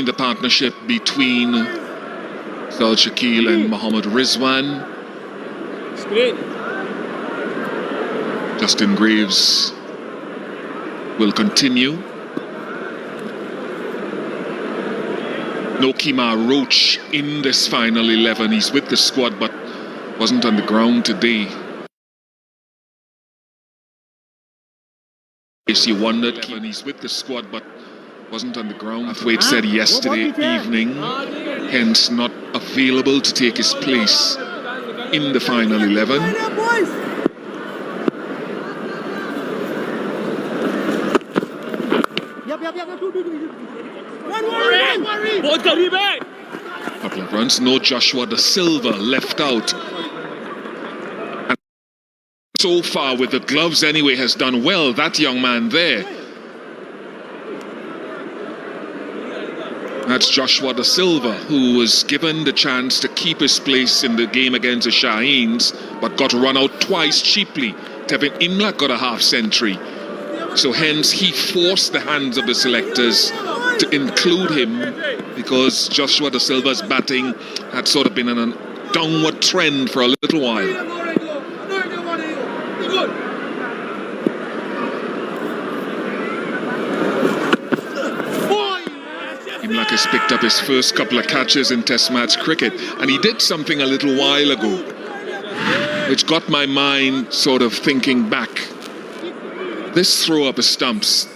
The partnership between Sal Shakil and Mohammad Rizwan. Justin Greaves will continue. No Kemar Roach in this final 11. He's with the squad but wasn't on the ground today. In case you wondered, he's with the squad but wasn't on the ground. Wade said yesterday evening hence not available to take his place in the final 11. Couple of runs, no Joshua Da Silva left out. And so far with the gloves anyway has done well, that young man there. That's Joshua Da Silva, who was given the chance to keep his place in the game against the Shaheens, but got run out twice cheaply. Tevin Imlach got a half century. So hence he forced the hands of the selectors to include him, because Joshua Da Silva's batting had sort of been in a downward trend for a little while. Imlach has picked up his first couple of catches in Test match cricket, and he did something a little while ago which got my mind sort of thinking back. This throw up his stumps.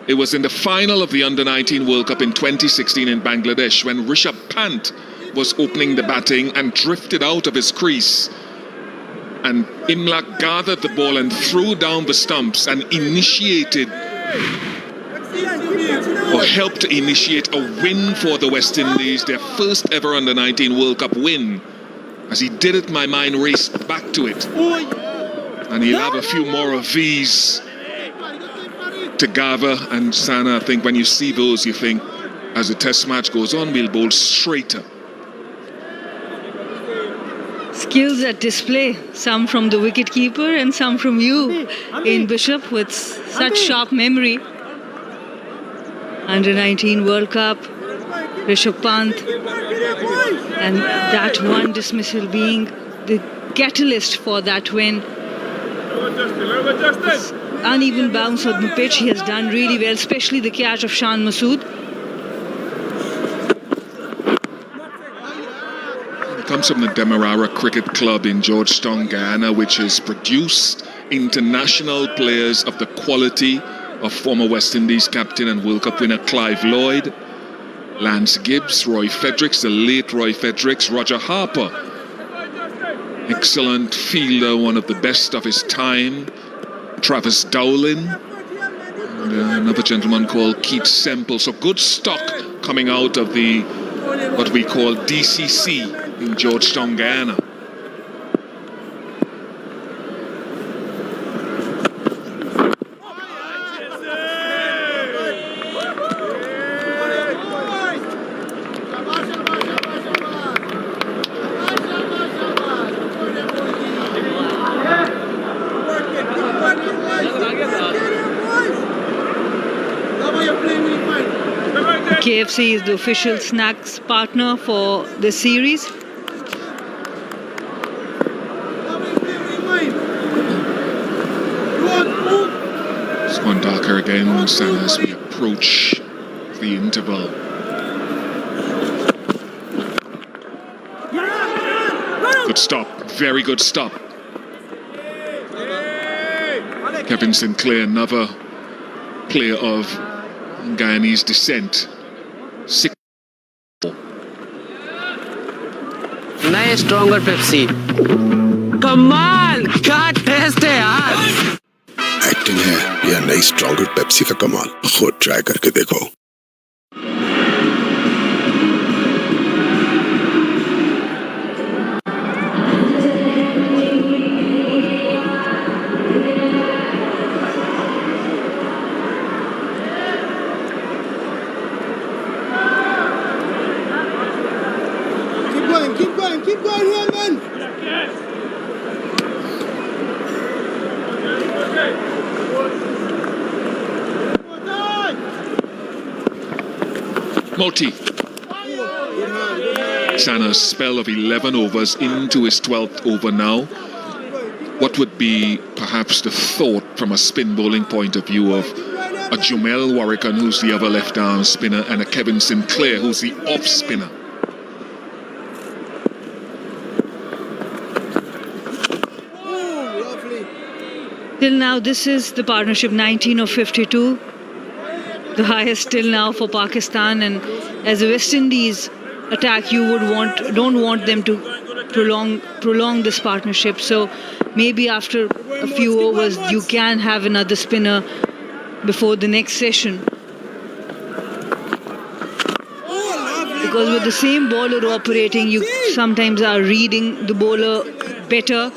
It was in the final of the Under-19 World Cup in 2016 in Bangladesh when Rishabh Pant was opening the batting and drifted out of his crease. And Imlach gathered the ball and threw down the stumps and initiated, or helped to initiate, a win for the West Indies, their first ever Under-19 World Cup win. As he did it, my mind raced back to it. And he'll have a few more of these to gather. And Sana, I think when you see those, you think, as the Test match goes on, we'll bowl straighter. Skills at display, some from the wicketkeeper and some from you in Bishop with such sharp memory. Under-19 World Cup, Rishabh Pant, and that one dismissal being the catalyst for that win. This uneven bounce on the pitch, he has done really well, especially the catch of Shan Masood. He comes from the Demerara Cricket Club in Georgetown, Guyana, which has produced international players of the quality of former West Indies captain and World Cup winner Clive Lloyd, Lance Gibbs, Roy Fredericks, the late Roy Fredericks, Roger Harper, excellent fielder, one of the best of his time, Travis Dowling, and another gentleman called Keith Semple. So good stock coming out of the what we call DCC in Georgetown, Guyana. KFC is the official snacks partner for the series. It's gone darker again, Sam, as we approach the interval. Good stop, very good stop. Kevin Sinclair, another player of Guyanese descent. नए stronger Pepsi कमाल क्या test है यार acting है या नई stronger Pepsi का कमाल खुद ट्राई करके देखो Keep going here, man. Moti. Sana's spell of 11 overs into his 12th over now. What would be perhaps the thought from a spin bowling point of view of a Jumel Warrican, who's the other left arm spinner, and a Kevin Sinclair, who's the off spinner? Till now, this is the partnership 19 of 52, the highest till now for Pakistan. And as the West Indies attack, you don't want them to prolong this partnership. So maybe after a few overs, you can have another spinner before the next session. Because with the same bowler operating, you sometimes are reading the bowler better.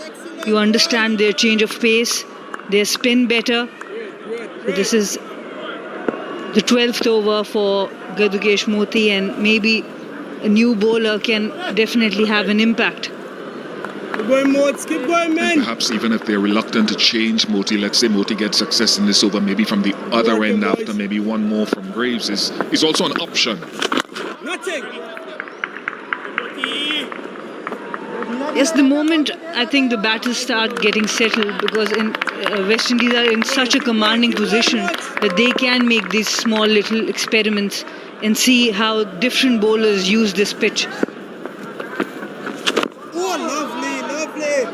You understand their change of pace, their spin better. So this is the 12th over for Gadugesh Moti, and maybe a new bowler can definitely have an impact. Keep going, Motes. Keep going, man. And perhaps even if they're reluctant to change Moti, let's say Moti gets success in this over, maybe from the other end after maybe one more from Graves is also an option. Nothing. Yes, the moment I think the batters start getting settled, because in West Indies are in such a commanding position that they can make these small little experiments and see how different bowlers use this pitch. Oh, lovely, lovely.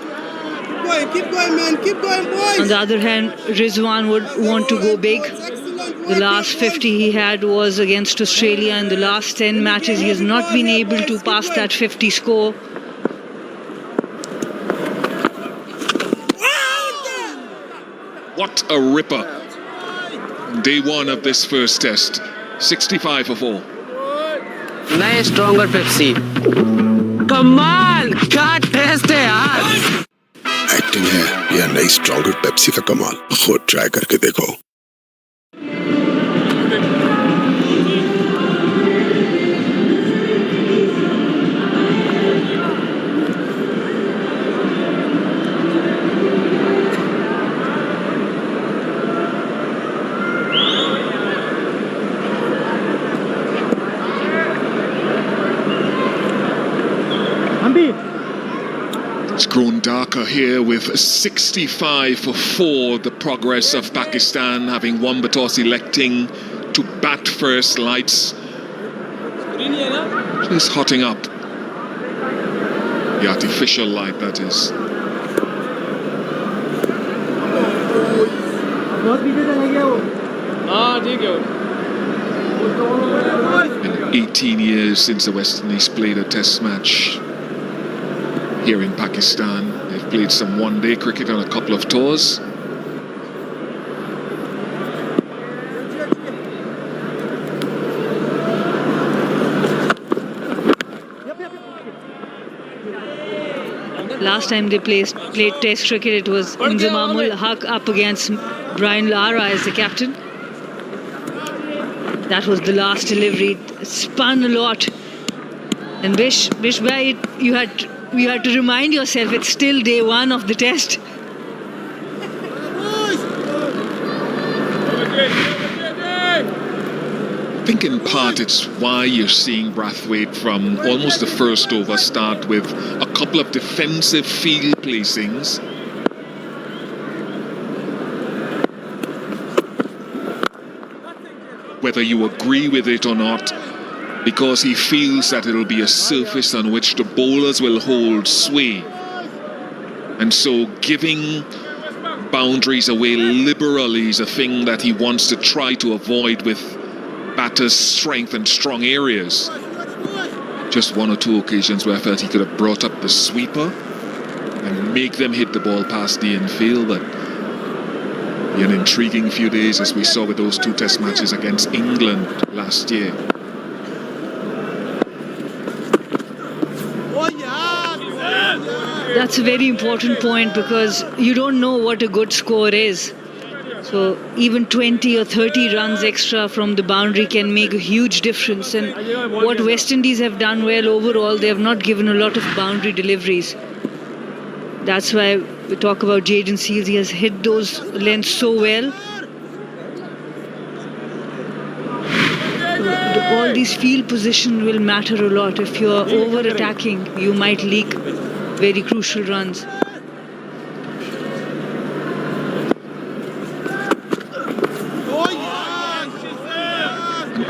Keep going, man. Keep going, boys. On the other hand, Rizwan would want to go big. The last 50 he had was against Australia. In the last 10 matches, he has not been able to pass that 50 score. What a ripper. Day one of this first test. 65 for 4. नए stronger Pepsi कमाल क्या test है यार acting है या नई stronger Pepsi का कमाल, खुद ट्राई करके देखो। It's grown darker here with 65 for 4, the progress of Pakistan having won the toss, electing to bat first. Lights just hotting up. The artificial light, that is. And 18 years since the West Indies played a test match here in Pakistan. They've played some one-day cricket on a couple of tours. Last time they played test cricket, it was Inzamamul Haq up against Brian Lara as the captain. That was the last delivery. It spun a lot. And Vish, you had to remind yourself it's still day one of the test. I think in part it's why you're seeing Brathwaite from almost the first over start with a couple of defensive field placings. Whether you agree with it or not, because he feels that it'll be a surface on which the bowlers will hold sway. And so giving boundaries away liberally is a thing that he wants to try to avoid with batters' strength and strong areas. Just one or two occasions where I felt he could have brought up the sweeper and make them hit the ball past the infield, but an intriguing few days as we saw with those two test matches against England last year. That's a very important point, because you don't know what a good score is. So even 20 or 30 runs extra from the boundary can make a huge difference. And what West Indies have done well overall, they have not given a lot of boundary deliveries. That's why we talk about Jayden Seales. He has hit those lengths so well. All these field position will matter a lot. If you're over-attacking, you might leak very crucial runs.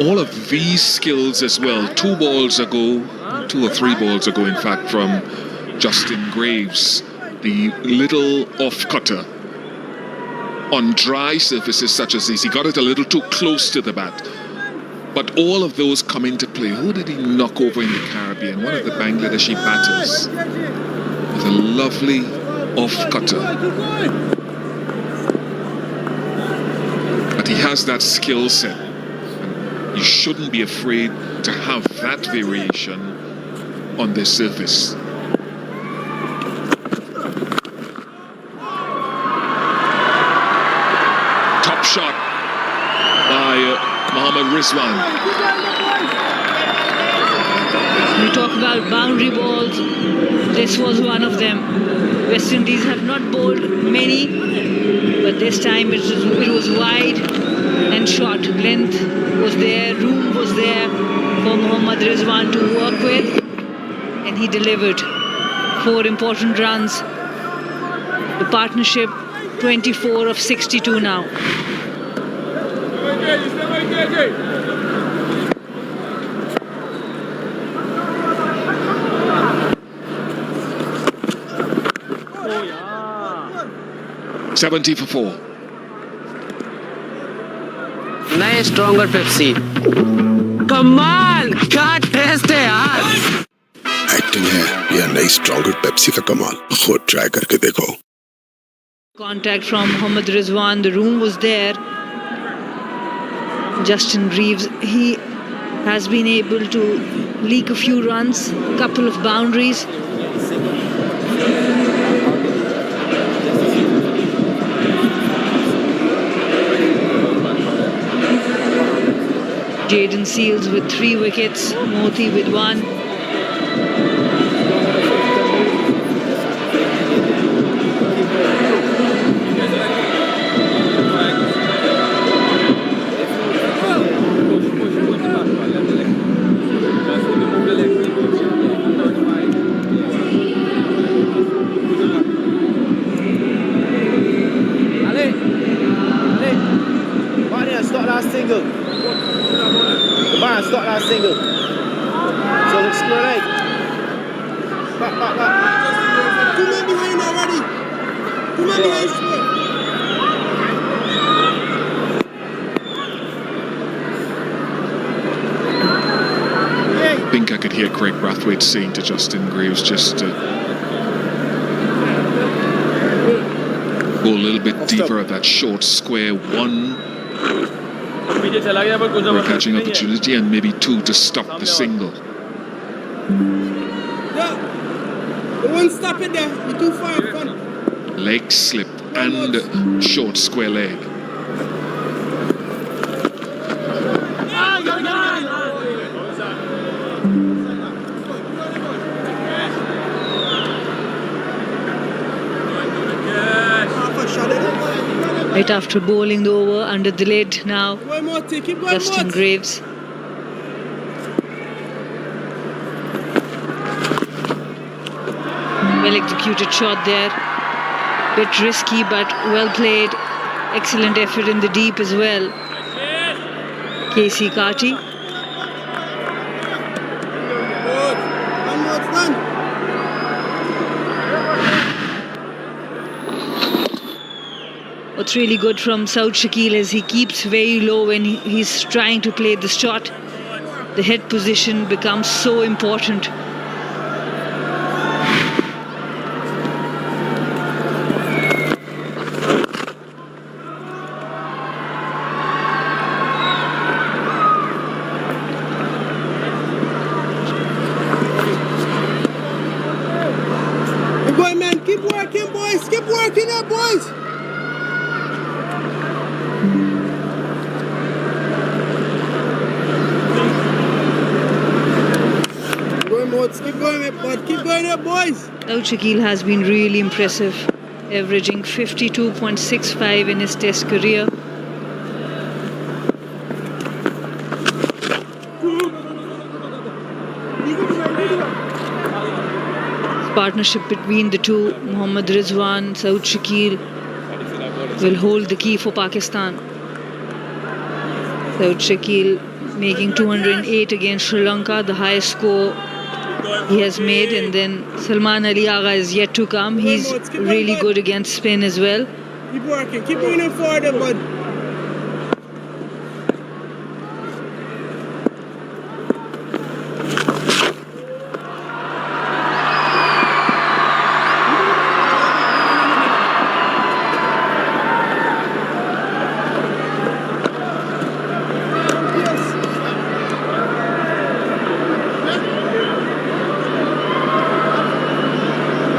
All of these skills as well. 2 or 3 balls ago, in fact, from Justin Graves, the little off-cutter on dry surfaces such as this. He got it a little too close to the bat. But all of those come into play. Who did he knock over in the Caribbean? One of the Bangladeshi batters with a lovely off-cutter. But he has that skill set. And you shouldn't be afraid to have that variation on this surface. Top shot by Mohammad Rizwan. We talk about boundary balls. This was one of them. West Indies have not bowled many, but this time it was wide and short. Length was there, room was there for Mohammad Rizwan to work with, and he delivered 4 important runs. The partnership 24 of 62 now. Oh, yeah. 70 for 4. नए stronger Pepsi कमाल क्या test है यार acting है या नई stronger Pepsi का कमाल खुद ट्राई करके देखो Contact from Mohammad Rizwan. The room was there. Justin Reeves, he has been able to leak a few runs, a couple of boundaries. Jaden Seals with 3 wickets, Moti with 1. Stop that single. Man, stop that single. So look square leg. Back. 2 men behind already. 2 men behind square. I think I could hear Craig Brathwaite saying to Justin Graves just to go a little bit deeper at that short square 1 for a catching opportunity and maybe 2 to stop the single. One stop it there. You're too far in front. Leg slip and short square leg. Right after bowling the over under the lid now, Justin Graves. Well executed shot there. Bit risky but well played. Excellent effort in the deep as well. Casey Carty. What's really good from Saud Shakil is he keeps very low when he's trying to play the shot. The head position becomes so important. Keep going, man. Keep working, boys. Keep working up, boys. Keep going, bud. Keep going up, boys. Saud Shakil has been really impressive, averaging 52.65 in his test career. Partnership between the two, Mohammad Rizwan, Saud Shakil, will hold the key for Pakistan. Saud Shakil making 208 against Sri Lanka, the highest score he has made, and then Salman Ali Agha is yet to come. He's really good against spin as well. Keep working, keep moving forward, bud.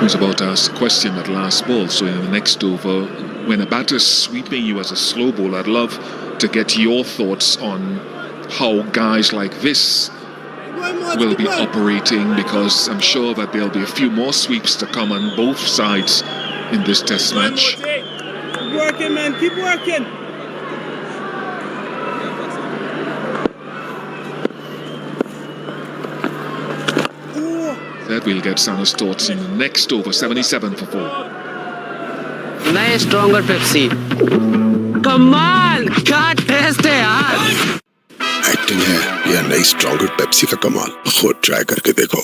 I was about to ask a question at last ball. So in the next over, when a batter's sweeping you as a slow ball, I'd love to get your thoughts on how guys like this will be operating, because I'm sure that there'll be a few more sweeps to come on both sides in this test match. Keep working, man. Keep working. That we'll get Sana's thoughts in the next over, 77 for 4. नए stronger Pepsi कमाल क्या test है यार acting है या नई stronger Pepsi का कमाल, खुद ट्राई करके देखो।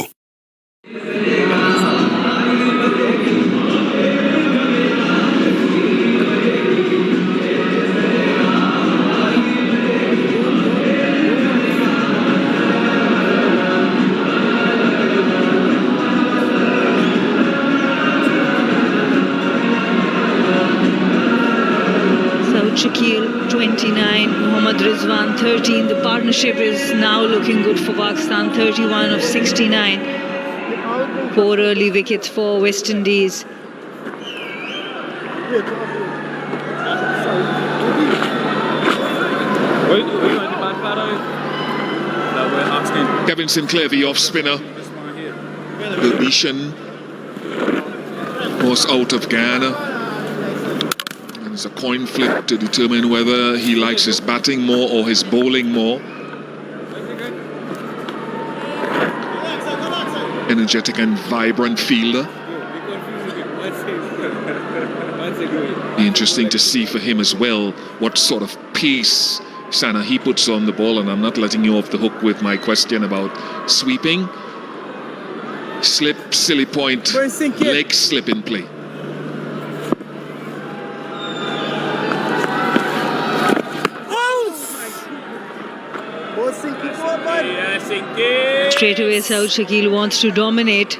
Shakil 29, Mohammad Rizwan 13. The partnership is now looking good for Pakistan. 31 of 69. 4 early wickets for West Indies. Kevin Sinclair, the off spinner. Gulbishan was out of Ghana. It's a coin flip to determine whether he likes his batting more or his bowling more. Energetic and vibrant fielder. Be interesting to see for him as well what sort of pace Sana he puts on the ball, and I'm not letting you off the hook with my question about sweeping. Slip, silly point, leg slip in play. Straight away, Saud Shakil wants to dominate.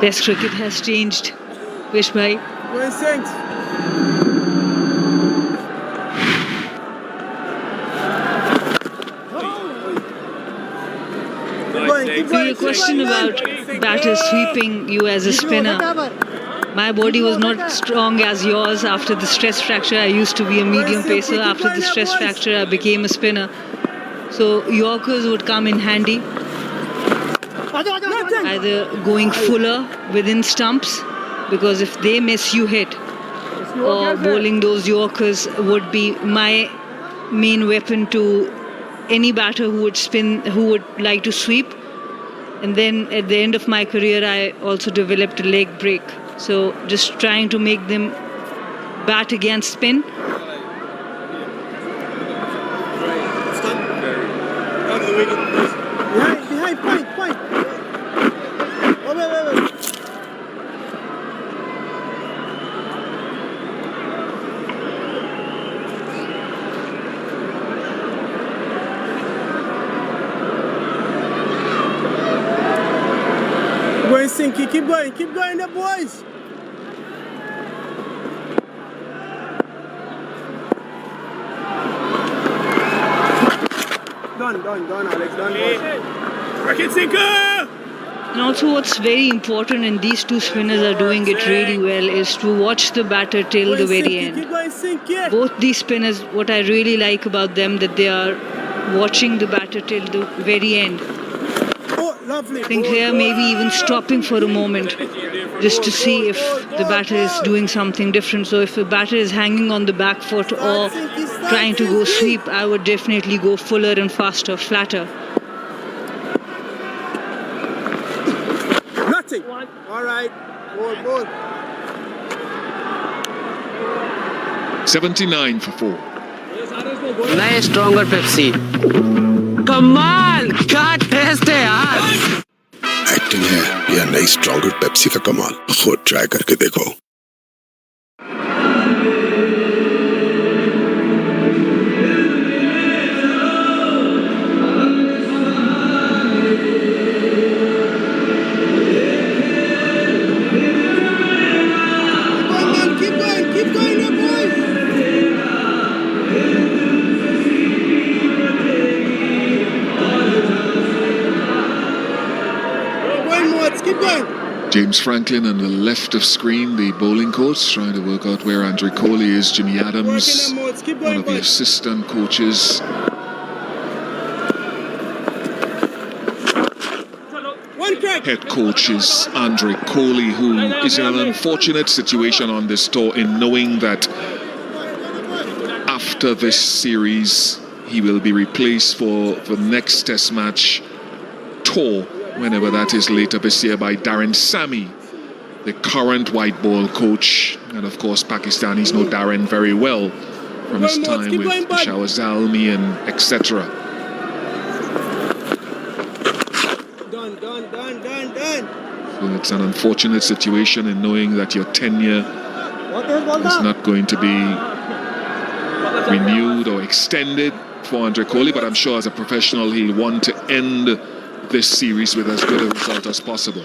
Test cricket has changed. Wish bhai. Your question about batters sweeping you as a spinner. My body was not strong as yours after the stress fracture. I used to be a medium pacer. After the stress fracture, I became a spinner. So Yorkers would come in handy. Either going fuller within stumps, because if they miss, you hit. Or bowling those Yorkers would be my main weapon to any batter who would spin, who would like to sweep. And then at the end of my career, I also developed a leg break. So just trying to make them bat against spin. Behind, point. Oh, wait. Going, Sinky, keep going, the boys. Done, Alex, done, boys. Racket sinker! And also what's very important, and these two spinners are doing it really well, is to watch the batter till the very end. Both these spinners, what I really like about them, that they are watching the batter till the very end. Sinclair maybe even stopping for a moment just to see if the batter is doing something different. So if a batter is hanging on the back foot or trying to go sweep, I would definitely go fuller and faster, flatter. Nothing. All right. Ball. 79 for 4. नए stronger Pepsi कमाल क्या test है यार acting है या नई stronger Pepsi का कमाल, खुद ट्राई करके देखो। Keep going, boys. Keep going. James Franklin on the left of screen, the bowling coach, trying to work out where Andre Coley is. Jimmy Adams, one of the assistant coaches. Head coach is Andre Coley, who is in an unfortunate situation on this tour in knowing that after this series he will be replaced for the next test match tour, whenever that is later this year, by Darren Sami, the current white ball coach. And of course Pakistanis know Darren very well from his time with Peshawar Zalmi and etc. So it's an unfortunate situation in knowing that your tenure is not going to be renewed or extended for Andre Coley, but I'm sure as a professional he'll want to end this series with as good a result as possible.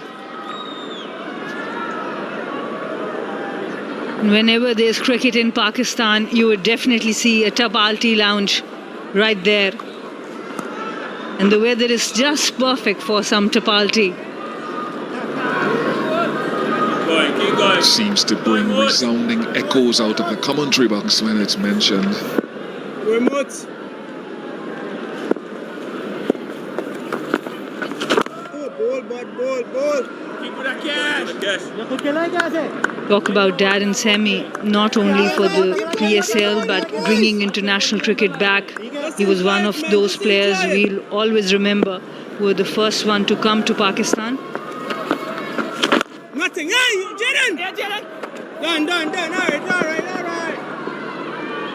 Whenever there's cricket in Pakistan, you would definitely see a Tapalti lounge right there. And the weather is just perfect for some Tapalti. Seems to bring resounding echoes out of the commentary box when it's mentioned. Talk about Darren Sami, not only for the PSL but bringing international cricket back. He was one of those players we'll always remember who were the first one to come to Pakistan. Nothing. Hey, Jaden! Yeah, Jaden! Done. All right.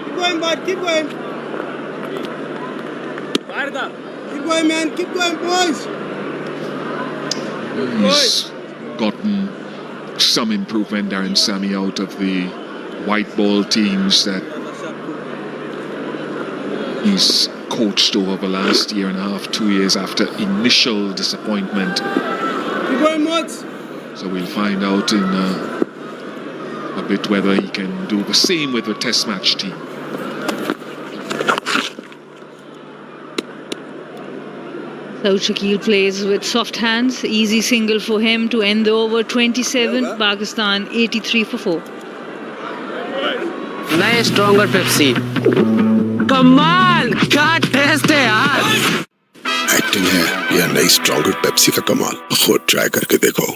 Keep going, bud. Keep going. Keep going, man. Keep going, boys. He's gotten some improvement, Darren Sami, out of the white ball teams that he's coached over the last year and a half, 2 years after initial disappointment. Keep going, Mods. So we'll find out in a bit whether he can do the same with the test match team. Saud Shakil plays with soft hands. Easy single for him to end the over. 27, Pakistan 83 for 4. नए stronger Pepsi कमाल क्या test है यार acting है या नई stronger Pepsi का कमाल, खुद ट्राई करके देखो.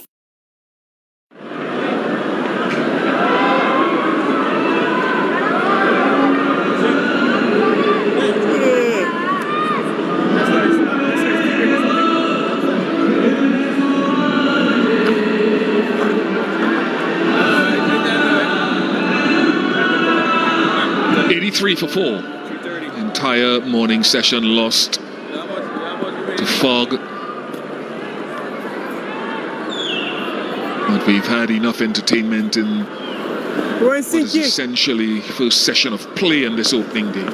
For 4. Entire morning session lost to fog. But we've had enough entertainment in what is essentially first session of play in this opening day.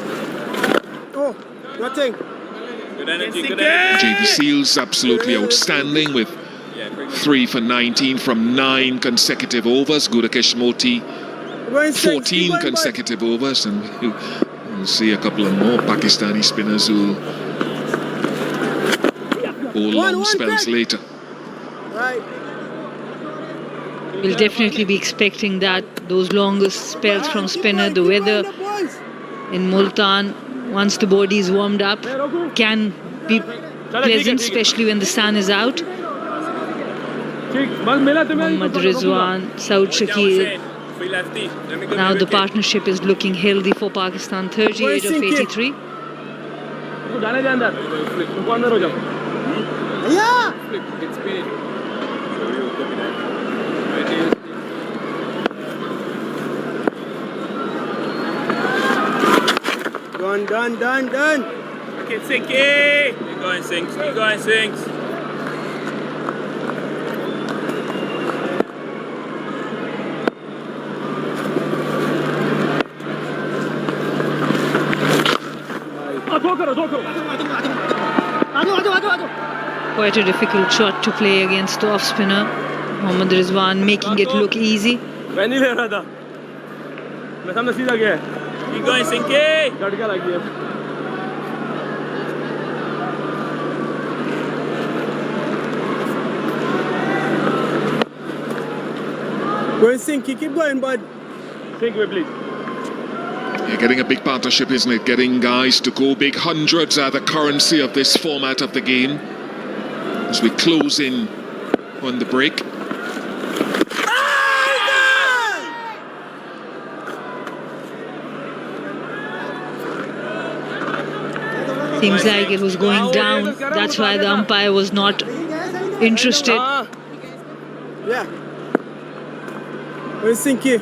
Oh, nothing. Good energy. JD Seals absolutely outstanding with 3 for 19 from 9 consecutive overs. Gudakesh Moti 14 consecutive overs, and we'll see a couple of more Pakistani spinners who bowl long spells later. Right. We'll definitely be expecting that, those longest spells from spinner. The weather in Multan, once the body is warmed up, can be pleasant, especially when the sun is out. Mohammad Rizwan, Saud Shakil. Now the partnership is looking healthy for Pakistan. 38 of 83. Yeah. Done. Okay, Sinky. Keep going, Sinks. Quite a difficult shot to play against the off spinner. Mohammad Rizwan making it look easy. Keep going, Sinky. We're in sync. Keep going, bud. Sync away, please. You're getting a big partnership, isn't it? Getting guys to go big. Hundreds are the currency of this format of the game. As we close in on the break. Seems like it was going down. That's why the umpire was not interested. Yeah. We're in sync here.